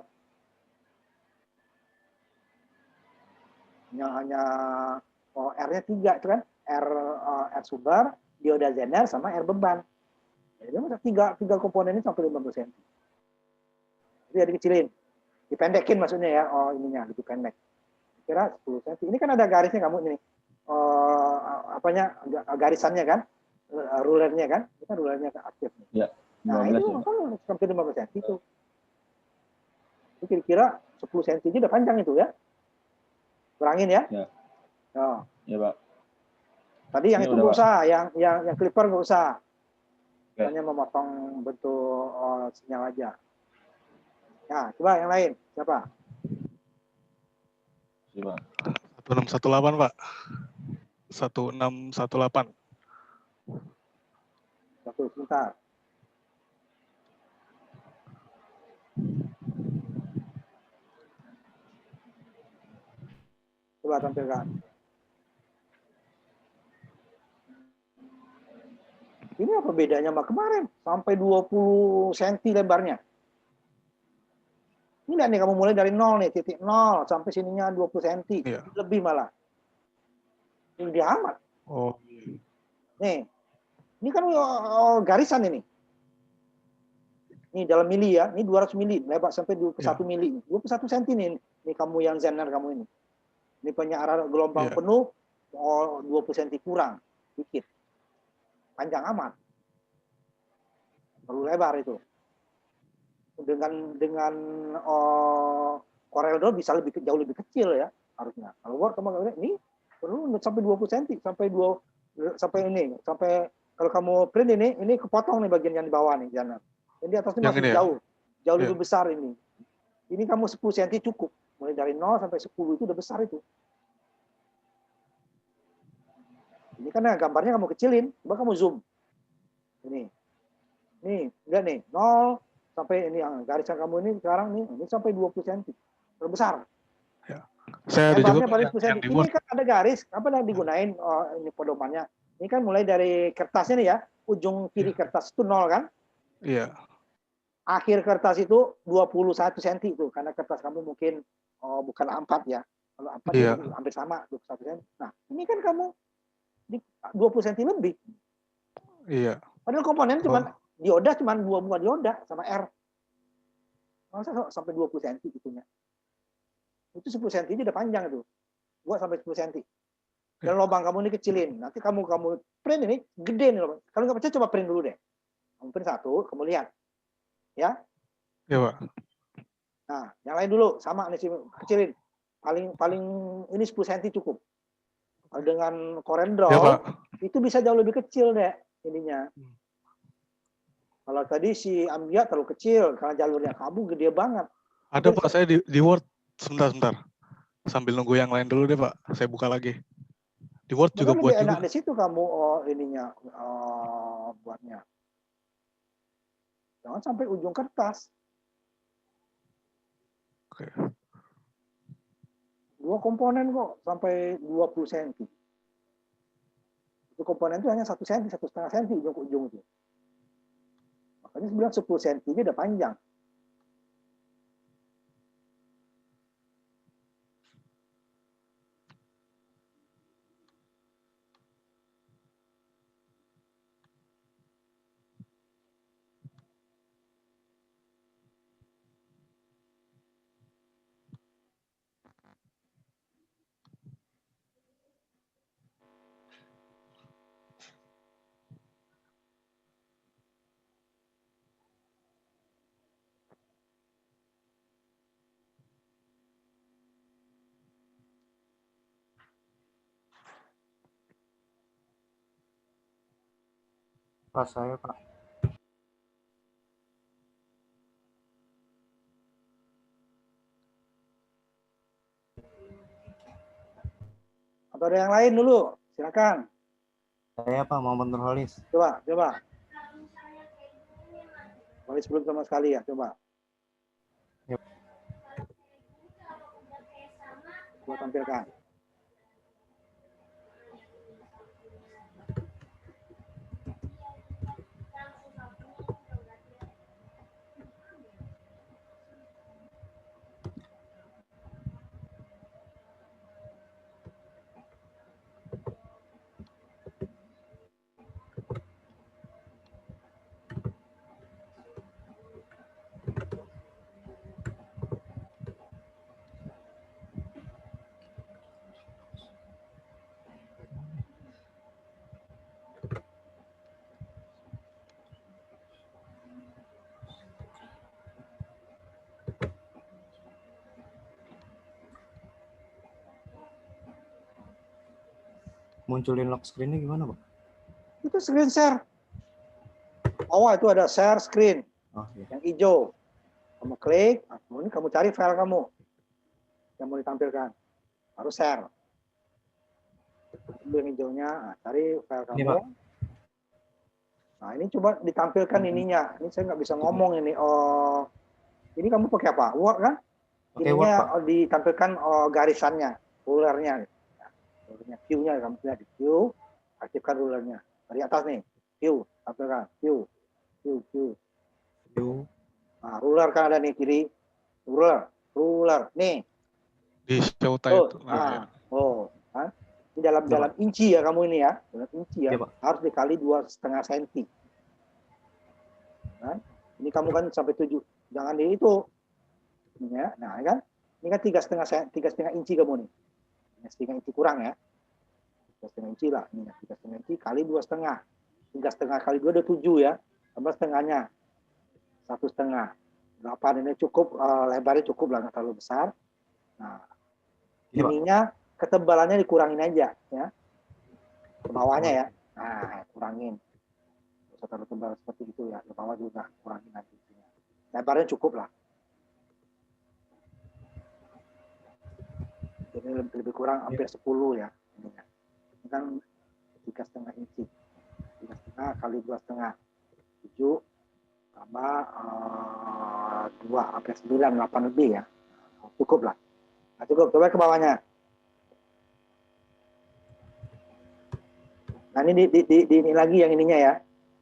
A: Hanya R-nya 3 itu kan. R sumber, dioda Zener sama R beban. Jadi tiga komponen ini sampai 15 cm. Jadi ya dikecilin. Dipendekin maksudnya ya. Ininya lebih pendek. Kira 10 cm. Ini kan ada garisnya kamu ini. Garisannya kan. Rulernya kan. Ini kan rulernya aktif.
B: Iya.
A: Nah, itu kan sampai 15 cm itu. Kira-kira 10 cm aja udah panjang itu ya. Kurangin ya.
B: Ya.
A: Oh.
B: Ya, Pak.
A: Tadi yang
B: Ini
A: itu
B: udah,
A: nggak
B: Pak.
A: usah, yang clipper nggak usah.
B: Oke.
A: Hanya memotong bentuk sinyal aja. Ya, coba yang lain. Siapa?
B: Coba.
E: 1618, Pak. 1618.
A: Satu, sebentar. Coba tampilkan. Ini apa bedanya sama kemarin? Sampai 20 cm lebarnya. Ini nih kamu mulai dari 0 nih, titik 0 sampai sininya 20 cm.
E: Iya.
A: Lebih malah. Ini dia amat.
E: Oh.
A: Nih. Ini kan garisan ini. Ini dalam mili ya. Ini 200 mili, lebar sampai 21
E: Ya.
A: mili. 21 cm nih. Ini kamu yang Zener kamu ini. Ini penyiaran gelombang
E: Iya.
A: penuh 20 cm kurang dikit. Panjang amat. Terlalu lebar itu. Dengan Corel Draw bisa jauh lebih kecil ya harusnya. Kalau Word kamu ini perlu sampai 20 cm sampai ini sampai kalau kamu print ini kepotong nih bagian yang di bawah nih jangan. Yang di atasnya
E: Yang
A: masih
E: ini ya?
A: jauh
E: Iya.
A: lebih besar ini. Ini kamu 10 cm cukup. Mulai dari 0 sampai 10 itu udah besar itu. Ini kan gambarnya kamu kecilin, coba kamu zoom. Ini enggak nih 0 sampai ini garisan kamu ini sekarang nih ini sampai 20 cm terbesar.
E: Ya. Saya ada juga
A: Lebarnya
E: Pak,
A: paling 10 cm.
E: yang di
A: Ini
E: Word.
A: kan ada garis apa yang digunain ini pedomannya. Ini kan mulai dari kertasnya nih ya, ujung kiri kertas itu 0 kan?
E: Iya.
A: Akhir kertas itu 21 cm itu karena kertas kamu mungkin bukan A4 ya. Kalau A4
E: Iya.
A: itu hampir sama 21 cm. Nah, ini kan kamu di 20 cm lebih.
E: Iya.
A: Padahal komponen
E: Oh.
A: cuman dioda cuman 2 bunga dioda sama R. Masa sampai 20 cm itunya. Itu 10 cm udah panjang itu. Buat sampai 10 cm. Dan lubang kamu ini kecilin. Nanti kamu print ini gede nih lubang. Kalau nggak percaya coba print dulu deh. Kamu print satu, kamu lihat. Ya.
E: Iya, Pak.
A: Nah, yang lain dulu sama nih kecilin. Paling ini 10 cm cukup. Kalau dengan Corel Draw
E: Iya, Pak.
A: itu bisa jauh lebih kecil deh ininya. Kalau tadi si Ambia terlalu kecil karena jalurnya kamu gede banget.
E: Ada Pak, saya di Word. Sebentar. Sambil nunggu yang lain dulu deh Pak. Saya buka lagi. Di Word juga
A: Bahkan
E: buat
A: lebih enak
E: juga.
A: di situ kamu ininya buatnya. Jangan sampai ujung kertas.
E: Oke.
A: 2 komponen kok sampai 20 cm. Itu komponen itu hanya 1 cm, 1,5 cm ujung ke ujung itu. Makanya bilang 10 cm aja udah panjang.
C: Pas saya Pak.
A: Atau ada yang lain dulu? Silakan.
C: Saya Pak Muhammad Nurholis.
A: Coba. Walis belum sama sekali ya, coba.
C: Yep.
A: Coba tampilkan.
C: munculin lock screen-nya gimana, Pak?
A: Itu screen share. Oh, itu ada share screen
C: Oh, iya.
A: yang hijau. Kamu klik, kemudian kamu cari file kamu yang mau ditampilkan. Baru share. Itu yang hijaunya, nah, cari file
C: Ini,
A: kamu.
C: Pak.
A: Nah, ini coba ditampilkan ininya. Ini saya nggak bisa ngomong ini. Oh, ini kamu pakai apa? Word kan?
C: Pakai Word,
A: Ininya
C: Pak.
A: ditampilkan garisannya, rulernya. Rulernya Q-nya kamu lihat di Q, aktifkan rulernya. Dari atas nih, Q, tampilkan Q.
C: View.
A: Nah, ruler kan ada nih kiri. Ruler. Nih.
E: Di show
A: Oh,
E: itu. Nah, ya.
A: Kan? Ini dalam inci ya kamu ini ya, dalam inci ya.
C: Iya, Pak.
A: Harus dikali 2,5 cm. Kan? Ini kamu kan sampai 7. Jangan di itu. Ya, nah kan? Ini kan 3,5 inci kamu nih. 3,5 inci kurang ya. 3,5 inci lah. Ini 3,5 inci kali 2,5. 3,5 kali 2 udah 7 ya. Tambah setengahnya. 1,5. 8 ini cukup, lebarnya cukup lah, nggak terlalu besar. Nah,
C: Ini, Pak.
A: ininya ketebalannya dikurangin aja ya. Ke bawahnya ya. Nah, kurangin. Nggak usah terlalu tebal seperti itu ya. Ke bawah juga kurangin nanti. Lebarnya cukup lah. Ini lebih kurang hampir 10 ya. Ini kan 3,5 inci. 3,5 kali 2,5. 7 tambah 2 hampir 9, 8 lebih ya. Cukup lah. Nah, cukup. Coba ke bawahnya. Nah, ini ini lagi yang ininya ya.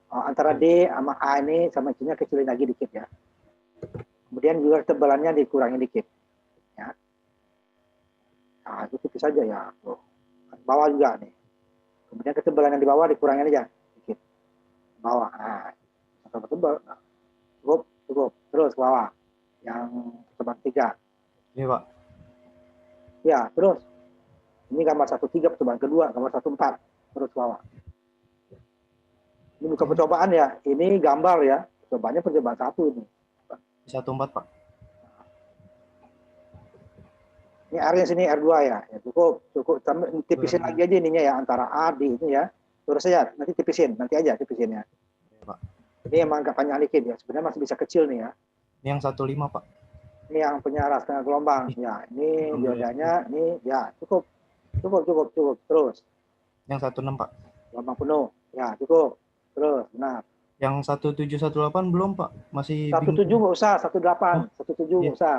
A: Antara D sama A ini sama C-nya kecilin lagi dikit ya. Kemudian juga ketebalannya dikurangi dikit. Ya. Nah, itu tipis saja ya. Tuh. Bawah juga nih. Kemudian ketebalan yang di bawah dikurangin aja dikit. Bawah. Nah, tebal. Nah, cukup. Terus ke bawah. Yang tebal 3.
C: Ini, Pak.
A: Ya, terus. Ini gambar 1,3 percobaan kedua, gambar 1,4. Terus ke bawah. Ini bukan percobaan ya. Ini gambar ya. Percobaannya percobaan 1 ini.
C: 1,4, Pak.
A: Ini R-nya sini R2 ya. Ya cukup. Tipisin lagi aja ininya ya antara A D ini ya. Terus saja nanti tipisin, nanti aja tipisinnya.
C: Iya, Pak.
A: Ini emang agak panjang dikit ya. Sebenarnya masih bisa kecil nih ya.
C: Ini yang 1,5, Pak.
A: Ini yang penyaras setengah gelombang. Ya, ini diodanya, ini ya cukup. Terus
C: Yang 1,6, Pak.
A: gelombang penuh. Ya, cukup. Terus, nah.
C: Yang 1,718 belum, Pak. Masih
A: 1,7
C: bingung.
A: nggak usah, 1,8. 1,7
C: Iya.
A: nggak usah.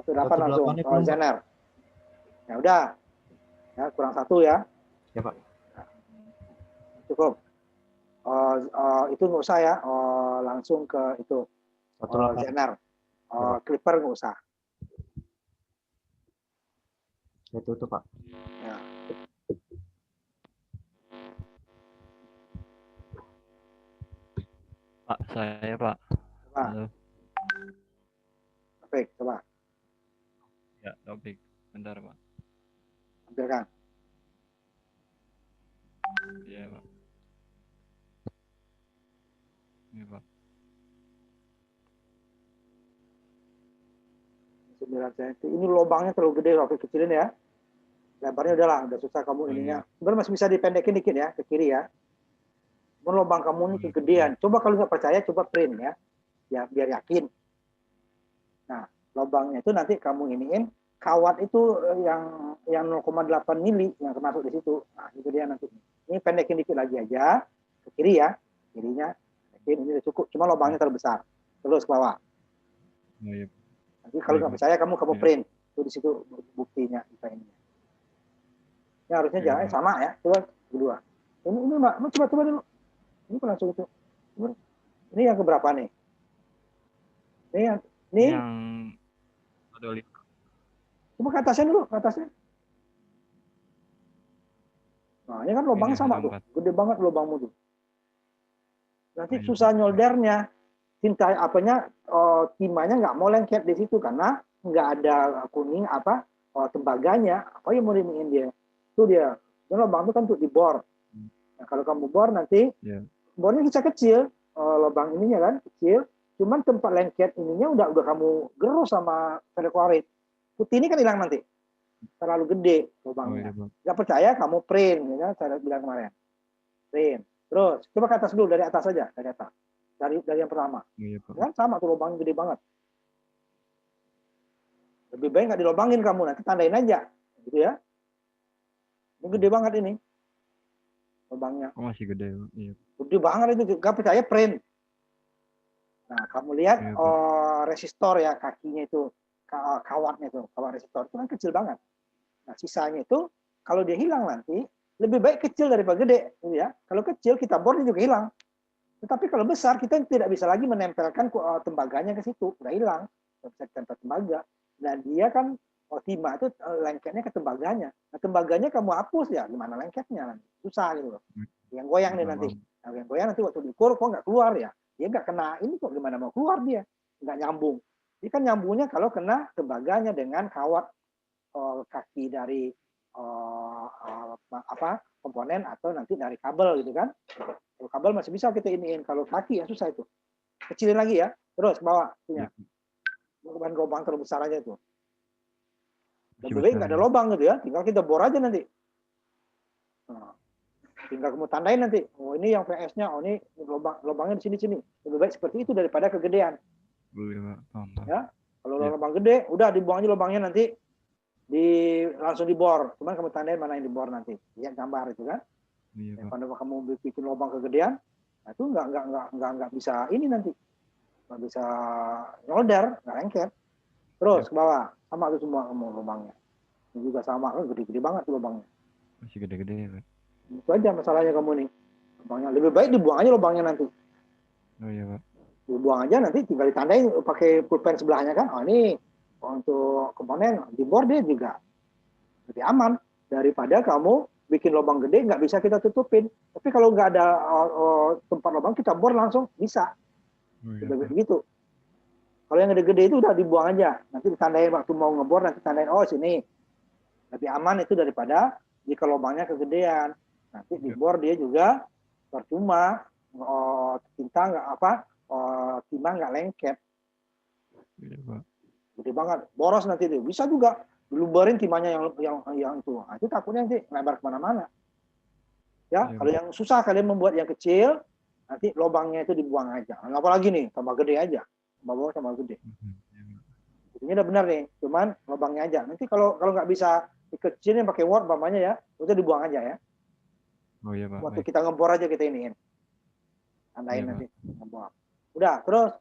A: 1,8 langsung.
C: 1,8-nya belum, Pak.
A: Zener. Ya udah. Ya, kurang 1 ya.
C: Ya, Pak.
A: Cukup. Itu nggak usah ya. Langsung ke itu.
C: 1,8.
A: Zener.
C: Ya, Pak.
A: Clipper nggak usah.
C: Itu tuh, Pak.
A: Ya.
F: Pak, saya Pak.
A: Coba.
F: Halo.
A: Baik, coba.
F: Ya, topik. Bentar Pak.
A: Tampilkan.
F: Iya Pak. Ini Pak.
A: 9 cm. Ini lubangnya terlalu gede, oke kecilin ya. Lebarnya udahlah, udah susah kamu ininya. Sebenarnya masih bisa dipendekin dikit ya, ke kiri ya. Cuman lubang kamu ini kegedean. Coba kalau nggak percaya, coba print ya. Ya, biar yakin. Nah, lubangnya itu nanti kamu iniin. Kawat itu yang 0,8 mili yang termasuk di situ. Nah, itu dia nanti. Ini pendekin dikit lagi aja. Ke kiri ya. Kirinya. Ini udah cukup. Cuma lubangnya terlalu besar. Terus ke bawah.
F: Oh, iya.
A: Nanti kalau nggak percaya, kamu print. Itu di situ buktinya. Ini harusnya jalannya sama ya. Coba kedua. Ini Mbak, coba dulu. Ini langsung itu. Ini yang keberapa nih? Ini yang
F: ada 5.
A: Coba ke atasnya dulu, ke atasnya. Nah, ini kan lubangnya sama tuh. Gede banget lubangmu tuh. Nanti susah nyoldernya. Timahnya nggak mau lengket di situ karena nggak ada kuning tembaganya. Apa yang mau diiniin dia? Itu dia. Dan lubang itu kan untuk dibor. Nah, kalau kamu bor nanti, bornya bisa kecil. Lubang ininya kan kecil. Cuman tempat lengket ininya udah kamu gerus sama ferroklorid. Putih ini kan hilang nanti. terlalu gede
F: Oh
A: lubangnya.
F: iya Pak.
A: Nggak percaya kamu print, ya, saya bilang kemarin. Print. Terus coba ke atas dulu, dari atas saja, dari atas. Dari yang pertama.
F: Oh iya Pak.
A: Kan sama tuh lubangnya gede banget. Lebih baik nggak dilobangin kamu, nanti tandain aja, gitu ya. Ini gede banget ini lubangnya.
F: Oh masih gede Pak. Iya.
A: Gede banget itu, nggak percaya print. Nah, kamu lihat
F: Iya Pak.
A: resistor ya, kakinya itu, kawatnya itu, kawat resistor itu kan kecil banget. Nah, sisanya itu kalau dia hilang nanti lebih baik kecil daripada gede, gitu ya. Kalau kecil kita bor dia juga hilang. Tetapi kalau besar kita tidak bisa lagi menempelkan tembaganya ke situ, udah hilang, nggak bisa ditempel tembaga. Dan dia kan timah itu lengketnya ke tembaganya. Nah, tembaganya kamu hapus ya, gimana lengketnya nanti susah gitu loh. Yang goyang nih nanti, nah, yang goyang nanti waktu diukur kok nggak keluar ya, dia nggak kena ini kok gimana mau keluar dia, nggak nyambung. Dia kan nyambungnya kalau kena tembaganya dengan kawat kaki dari komponen atau nanti dari kabel gitu kan. Kalau kabel masih bisa kita iniin, kalau kaki ya susah itu. Kecilin lagi ya, terus bawa punya. Bukan lubang terbesar aja itu. Lebih baik nggak ada lubang gitu ya, tinggal kita bor aja nanti. Nah, tinggal kamu tandain nanti. Oh ini yang VS-nya, oh ini lubangnya di sini. Lebih baik seperti itu daripada kegedean.
F: Boleh Pak. Paham.
A: Ya, kalau lubang gede, udah dibuang aja lubangnya nanti. Langsung dibor, cuman kamu tandain mana yang dibor nanti, lihat gambar itu kan.
F: Iya Pak.
A: Kalau kamu bikin lubang kegedean, nah itu nggak bisa ini nanti, nggak bisa nyolder, nggak lengket. Terus ke bawah, sama itu semua kamu lubangnya. Ini juga sama, gede-gede banget tuh lubangnya.
F: Masih gede-gede ya Pak.
A: Itu aja masalahnya kamu nih. Lubangnya lebih baik dibuang aja lubangnya nanti.
F: Oh iya Pak.
A: Dibuang aja nanti tinggal ditandain pakai pulpen sebelahnya kan. Oh ini untuk komponen dibor dia juga lebih aman daripada kamu bikin lubang gede nggak bisa kita tutupin. Tapi kalau nggak ada tempat lubang kita bor langsung bisa.
F: Oh iya Pak.
A: Begitu. Kalau yang gede-gede itu udah dibuang aja. Nanti ditandain waktu mau ngebor nanti tandain oh sini. Lebih aman itu daripada jika lubangnya kegedean. Nanti dibor dia juga percuma, tinta nggak timah nggak lengket.
F: Iya Pak.
A: Gede banget, boros nanti dia. Bisa juga diluberin timahnya yang itu. Nah, itu takutnya nanti lebar kemana-mana. Ya,
F: Iya,
A: kalau yang susah kalian membuat yang kecil, nanti lubangnya itu dibuang aja. Nah, apalagi nih, tambah gede aja, tambah tambah gede. Ini udah benar nih, cuman lubangnya aja. Nanti kalau nggak bisa dikecilin pakai Word, umpamanya ya, itu dibuang aja ya.
F: Oh iya Pak.
A: Waktu
F: Baik.
A: kita ngebor aja kita iniin, tandain
F: Iya,
A: nanti ngebor. Udah, terus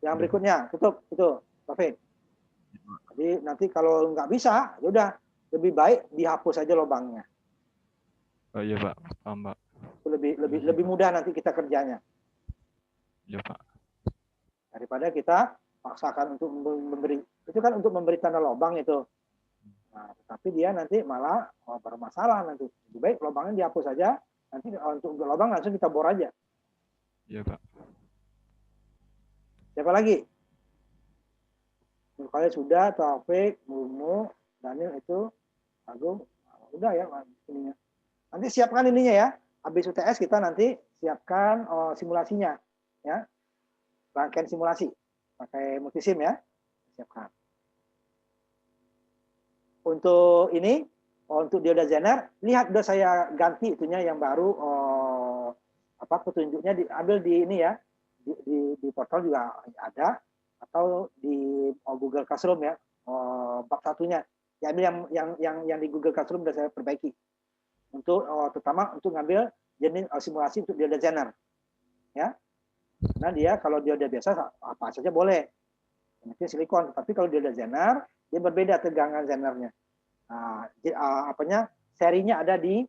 A: yang berikutnya tutup itu, Taufik. Jadi nanti kalau nggak bisa, ya udah lebih baik dihapus aja lubangnya.
F: Oh iya Pak. Paham Pak.
A: Itu lebih mudah nanti kita kerjanya
F: Iya Pak.
A: daripada kita paksakan untuk memberi. Itu kan untuk memberi tanda lubang itu. Nah, tapi dia nanti malah bermasalah nanti. Lebih baik lubangnya dihapus aja. Nanti untuk lubang langsung kita bor aja.
F: Iya Pak.
A: Siapa lagi? Kalau sudah, Taufik, Mumu, Daniel itu, Agung, udah ya ininya. Nanti siapkan ininya ya. Habis UTS kita nanti siapkan simulasinya, ya. Rangkaian simulasi pakai multisim ya. Siapkan. Untuk ini, untuk dioda Zener, lihat udah saya ganti itunya yang baru. Petunjuknya diambil di ini ya. Di portal juga ada. Atau di Google Classroom ya, bab satunya. Diambil yang di Google Classroom sudah saya perbaiki. Untuk terutama untuk ngambil jenis simulasi untuk dioda Zener. Ya. Nah dia kalau dioda biasa apa saja boleh. Mungkin silikon, tapi kalau dioda Zener dia berbeda tegangan Zenernya. Nah, serinya ada di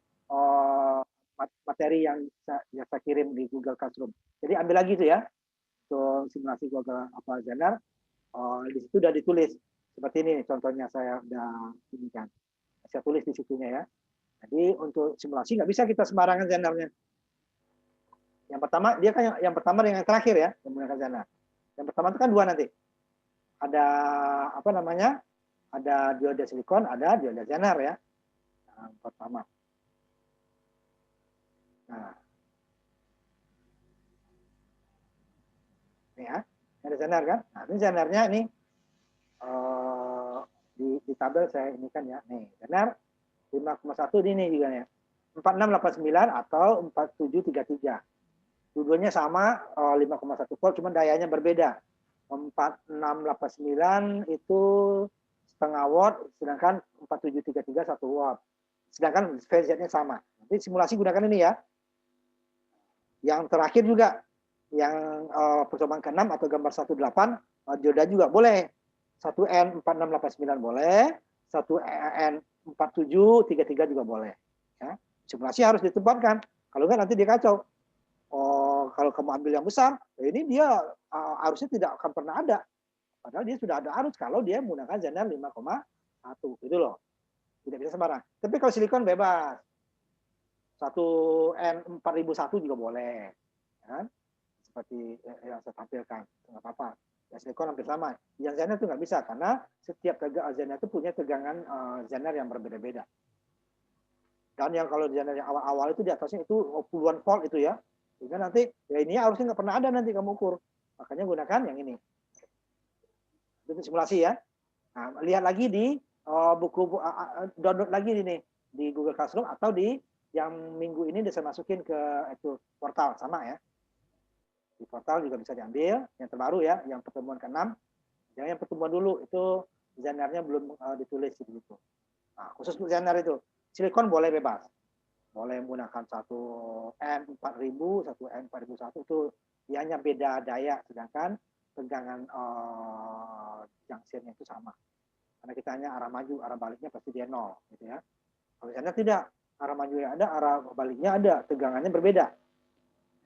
A: materi yang saya kirim di Google Classroom. Jadi ambil lagi itu ya. Untuk simulasi Google Zener, di situ sudah ditulis seperti ini contohnya saya sudah inikan. Saya tulis di situnya ya. Jadi untuk simulasi nggak bisa kita sembarangan Zenernya. Yang pertama dia kan yang pertama dengan yang terakhir ya menggunakan Zener. Yang pertama itu kan dua nanti. Ada apa namanya? Ada dioda silikon, ada dioda Zener ya. Nah, pertama. Nah. Ini ya. Ada Zener kan? Nah, ini Zenernya ini di tabel saya ini kan ya. Nih, benar 5,1 ini juga ya. 4689 atau 4733. Dua-duanya sama 5,1 volt, cuma dayanya berbeda. 4689 itu setengah watt, sedangkan 4733 1 watt. Sedangkan VZ-nya sama. Nanti simulasi gunakan ini ya. Yang terakhir juga, yang percobaan ke-6 atau gambar 18, dioda juga boleh. 1N4689 boleh, 1N4733 juga boleh. Ya. Simulasi harus ditempatkan. Kalau enggak nanti dia kacau. Kalau kamu ambil yang besar, ini dia arusnya tidak akan pernah ada. Padahal dia sudah ada arus kalau dia menggunakan Zener 5,1 gitu loh. Tidak bisa sembarang. Tapi kalau silikon bebas. 1N4001 juga boleh. Ya. Seperti yang saya tampilkan. Enggak apa-apa. Ya, silikon hampir sama. Yang Zener itu nggak bisa karena setiap Zener itu punya tegangan Zener yang berbeda-beda. Dan yang kalau Zener yang awal-awal itu di atasnya itu puluhan volt itu ya. Sehingga nanti ya ini harusnya nggak pernah ada nanti kamu ukur. Makanya gunakan yang ini. Itu simulasi ya. Nah, lihat lagi di buku download lagi ini di Google Classroom atau di yang minggu ini saya masukin ke itu portal sama ya. Di portal juga bisa diambil yang terbaru ya, yang pertemuan ke-6. Yang pertemuan dulu itu Zenernya belum ditulis gitu. Nah, khusus untuk Zener itu silikon boleh bebas. Boleh menggunakan 1N4000, 1N4001 itu dia hanya beda daya, sedangkan tegangan junction-nya itu sama. Karena kita hanya arah maju, arah baliknya pasti dia 0, gitu ya. Kalau misalnya tidak, arah maju yang ada, arah baliknya ada, tegangannya berbeda.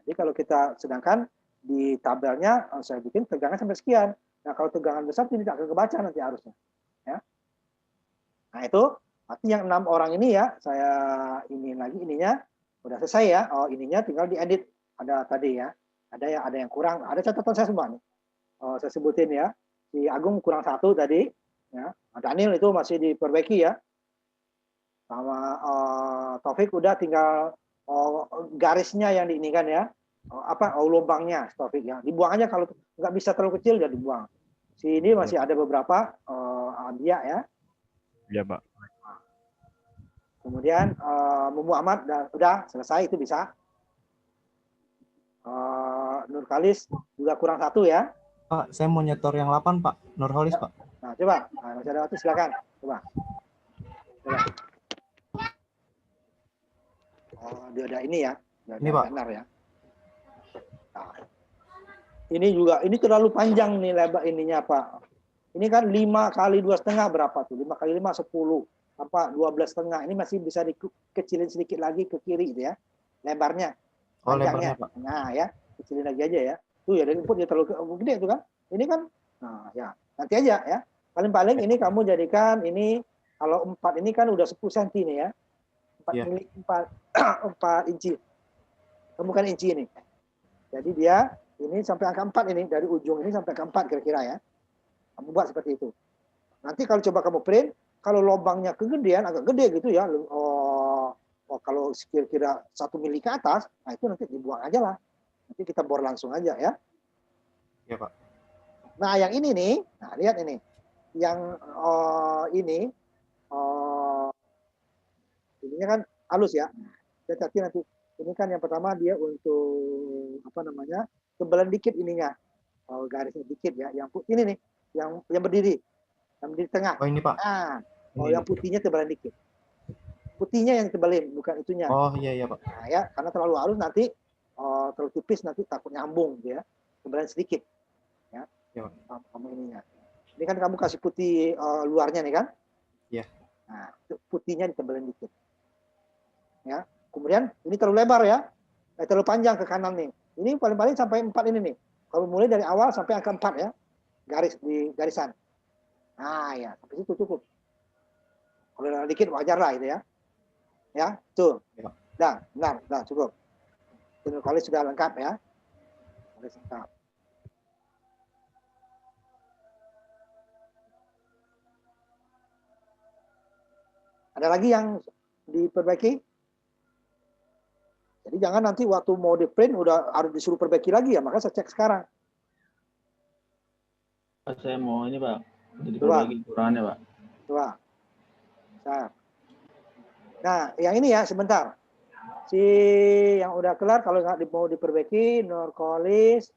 A: Jadi kalau kita sedangkan di tabelnya saya bikin tegangan sampai sekian. Nah kalau tegangan besar tidak akan kebaca nanti arusnya. Ya. Nah itu. Berarti yang 6 orang ini ya, saya ini lagi ininya udah selesai ya. Oh ininya tinggal diedit. Ada tadi ya. Ada yang kurang. Ada catatan saya semua nih. Saya sebutin ya. Si Agung kurang 1 tadi. Ya. Daniel itu masih diperbaiki ya. Sama Taufik udah tinggal garisnya yang diinikan ya. Lubangnya Taufik ya. Dibuang aja kalau nggak bisa terlalu kecil ya dibuang. Si ini masih ada beberapa dia ya.
F: Iya, Pak.
A: Kemudian Mumu Ahmad udah selesai itu bisa. Nurkalis juga kurang 1 ya.
C: Pak, saya mau nyetor yang 8, Pak. Nurholis, Pak.
A: Nah, coba. Nah, masih ada waktu silakan. Coba. Dia ada ini ya.
C: Ini, Pak.
A: Benar ya. Nah, ini juga ini terlalu panjang nih lebar ininya, Pak. Ini kan 5 kali 2,5 berapa tuh? 5 kali 5 10. 12,5 ini masih bisa dikecilin sedikit lagi ke kiri gitu ya lebarnya
C: Lebarnya Pak.
A: Nah ya kecilin lagi aja ya tuh ya dari input ya terlalu gede itu kan ini kan nah ya nanti aja ya paling ini kamu jadikan ini kalau 4 ini kan udah 10 cm nih ya 4 inci kamu kan inci ini jadi dia ini sampai angka 4 ini dari ujung ini sampai ke 4 kira-kira ya kamu buat seperti itu nanti kalau coba kamu print kalau lubangnya kegedean, agak gede gitu ya, kalau kira-kira 1 mili ke atas, nah itu nanti dibuang aja lah. Nanti kita bor langsung aja ya.
C: Iya Pak.
A: Nah yang ini nih, nah lihat ini, yang ini, ininya kan halus ya. Hati-hati nanti, ini kan yang pertama dia untuk apa namanya, tebalan dikit ininya, garisnya dikit ya. Yang ini nih, yang berdiri. Yang di tengah.
C: Oh ini Pak.
A: Nah, yang putihnya tebalan dikit. Putihnya yang tebalin, bukan itunya.
C: Oh iya Pak.
A: Nah, ya, karena terlalu halus nanti terlalu tipis nanti takut nyambung gitu ya. Tebalan sedikit. Ya.
C: Iya,
A: kamu ininya. Ini kan kamu kasih putih luarnya nih kan?
C: Iya.
A: Nah, putihnya ditebalin dikit. Ya. Kemudian ini terlalu lebar ya. Terlalu panjang ke kanan nih. Ini paling-paling sampai 4 ini nih. Kalau mulai dari awal sampai angka 4 ya. Garis di garisan. Nah ya, sampai situ cukup. Kalau dikit wajar lah itu ya. Ya, tuh. Dah, benar, dah cukup. Itu kali sudah lengkap ya. Garis lengkap. Ada lagi yang diperbaiki? Jadi jangan nanti waktu mau di print udah harus disuruh perbaiki lagi ya, maka saya cek sekarang.
B: Saya mau ini Pak. Jadi berbagi ukurannya Pak.
A: Coba. Bentar. Nah, yang ini ya sebentar. Si yang udah kelar kalau nggak mau diperbaiki, Nurkolis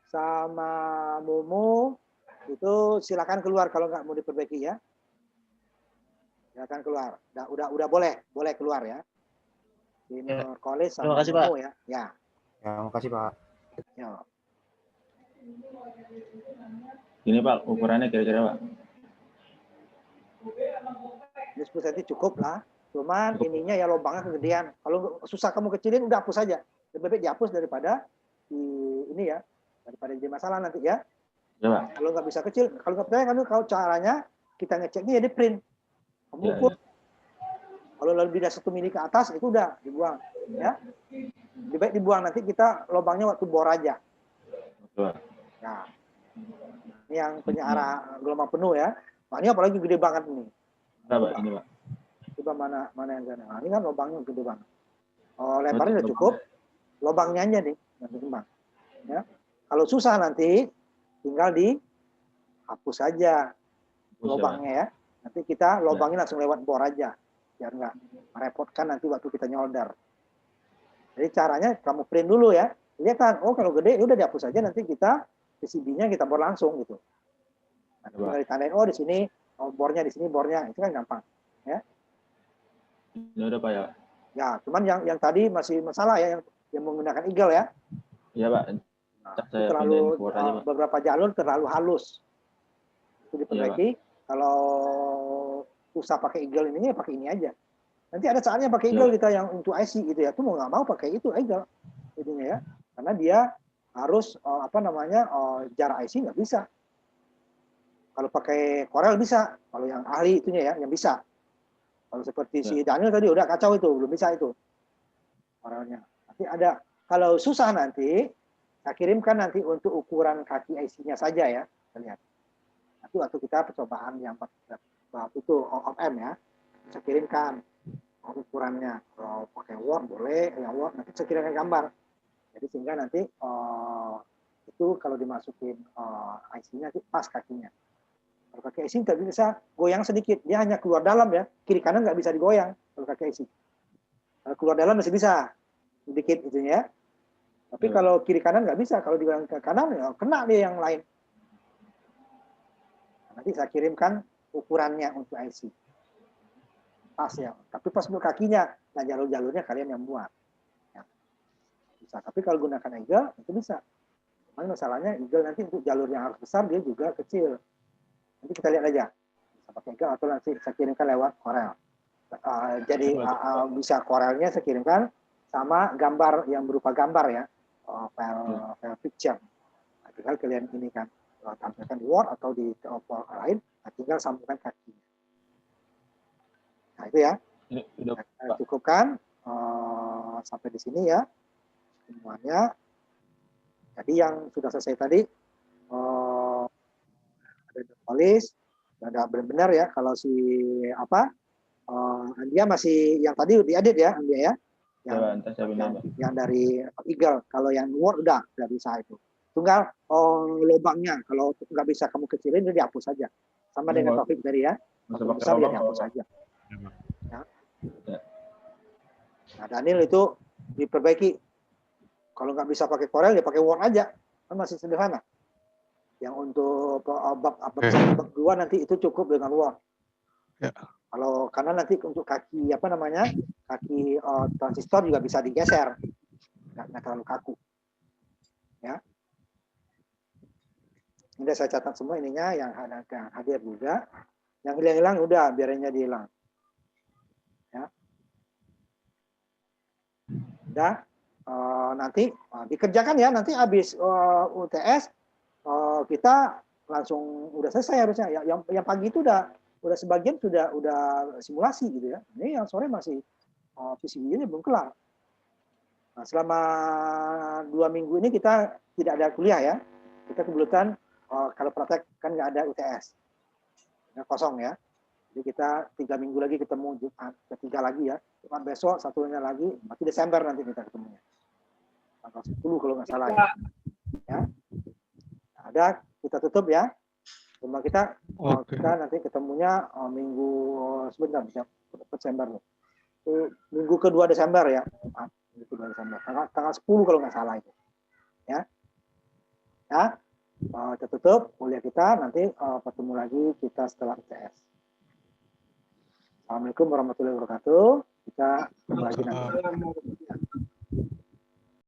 A: sama Mumu itu silakan keluar kalau nggak mau diperbaiki ya. Silakan keluar. Udah boleh keluar ya. Si Nurkolis sama
C: Terima kasih,
A: Mumu ya. Ya.
C: Ya, makasih Pak.
A: Ya.
B: Ini Pak, ukurannya kira-kira Pak.
A: Ini 10 cm cukup lah. Cuman ininya ya lubangnya kegedean. Kalau susah kamu kecilin udah hapus aja. Lebih baik dihapus daripada ini ya. Daripada jadi masalah nanti ya.
B: Ya Pak.
A: Kalau nggak bisa kecil, kalau nggak percaya kan kalau caranya kita ngeceknya ya di print. Kamu
B: Ya,
A: ukur. Kalau lebih dari 1 mili ke atas itu udah dibuang ya. Lebih baik dibuang, nanti kita lubangnya waktu bor aja.
B: Betul.
A: Nah, ini yang penyearah gelombang penuh ya. Nah, ini apalagi gede banget ini.
B: Nah, Pak, ini Pak.
A: Coba mana yang sana. Nah, ini kan lubangnya gede banget. Oh, lebarnya udah cukup. Lubangnya aja nih yang berkembang. Ya. Kalau susah nanti tinggal dihapus saja lubangnya ya. Nanti kita lubangnya langsung lewat bor aja. Biar nggak merepotkan nanti waktu kita nyolder. Jadi caranya kamu print dulu ya. Lihat kan, oh kalau gede udah dihapus aja, nanti kita PCB-nya kita bor langsung gitu. Nah, tinggal ditandain, oh di sini oh, bornya, di sini bornya, itu kan gampang. Ya.
B: Ini udah Pak ya.
A: Ya, cuman yang tadi masih masalah ya, yang menggunakan eagle ya.
B: Iya Pak.
A: Nah,
B: Saya
A: terlalu
B: pindahin keluar aja Pak.
A: beberapa jalur terlalu halus. Itu diperbaiki. Kalau susah pakai eagle ini, ya pakai ini aja. Nanti ada saatnya pakai eagle kita yang untuk IC gitu ya. Tuh mau nggak mau pakai itu eagle, itunya ya. Karena dia harus jarak IC nggak bisa. Kalau pakai Corel bisa. Kalau yang ahli itunya ya, yang bisa. Kalau seperti si Daniel tadi udah kacau itu, belum bisa itu Corelnya. Nanti ada. Kalau susah nanti, saya kirimkan nanti untuk ukuran kaki IC-nya saja ya. Lihat. Nanti waktu kita percobaan yang itu OM ya, saya kirimkan ukurannya. Kalau pakai Word boleh, yang Word nanti saya kirimkan gambar. Jadi sehingga nanti itu kalau dimasukin IC-nya itu pas kakinya. Kalau kaki IC nggak bisa goyang sedikit, dia hanya keluar dalam ya, kiri kanan nggak bisa digoyang kalau kaki IC. Kalau keluar dalam masih bisa, sedikit itunya ya. Tapi kalau kiri kanan nggak bisa, kalau digoyang ke kanan ya kena dia yang lain. Nanti saya kirimkan ukurannya untuk IC. Pas ya, tapi pas untuk kakinya, nah jalur-jalurnya kalian yang buat. Ya. Bisa, tapi kalau gunakan eagle itu bisa. Cuman masalahnya eagle nanti untuk jalur yang harus besar dia juga kecil. Nanti kita lihat aja, bisa pakai eagle atau nanti saya kirimkan lewat Corel. Jadi bisa Corelnya saya kirimkan sama gambar yang berupa gambar ya, file picture. Nah, tinggal kalian ini kan tampilkan di Word atau di file lain, nah, tinggal sambungkan kakinya. Nah itu ya, cukupkan sampai di sini ya semuanya. Jadi yang sudah selesai tadi ada polis, ada benar-benar ya kalau si Andia masih yang tadi diedit ya Andia ya, yang dari Eagle. Kalau yang Word udah bisa itu. Tunggal lubangnya kalau nggak bisa kamu kecilin dia dihapus saja. Sama dengan Taufik tadi ya, besar dia dihapus saja. Ya. Nah Daniel itu diperbaiki. Kalau nggak bisa pakai Corel ya pakai Word aja, kan masih sederhana. Yang untuk bab 2 nanti itu cukup dengan Word.
E: Ya.
A: Kalau karena nanti untuk kaki kaki transistor juga bisa digeser, nggak terlalu kaku. Ya. Ini saya catat semua ininya yang hadir juga. Yang hilang-hilang udah biarinnya dihilang. Ya. Udah. Nanti dikerjakan ya, nanti habis UTS kita langsung udah selesai harusnya. Yang pagi itu udah sebagian sudah simulasi gitu ya. Ini yang sore masih PCB-nya belum kelar. Nah, selama 2 minggu ini kita tidak ada kuliah ya. Kita kebetulan kalau praktek kan nggak ada UTS, kosong ya. Jadi kita 3 minggu lagi ketemu Jumat ketiga lagi ya. Jumat besok satunya lagi, berarti Desember nanti kita ketemunya. Tanggal 10 kalau nggak salah ya. Ya. Ada kita tutup ya. Cuma kita
E: Oke.
A: kita nanti ketemunya minggu sebentar Desember nih. Minggu kedua Desember ya. Maaf, minggu kedua Desember. Tanggal 10 kalau nggak salah itu. Ya. Ya. Kita tutup kuliah kita, nanti ketemu lagi kita setelah ITS. Assalamualaikum warahmatullahi wabarakatuh. Kita kembali nanti.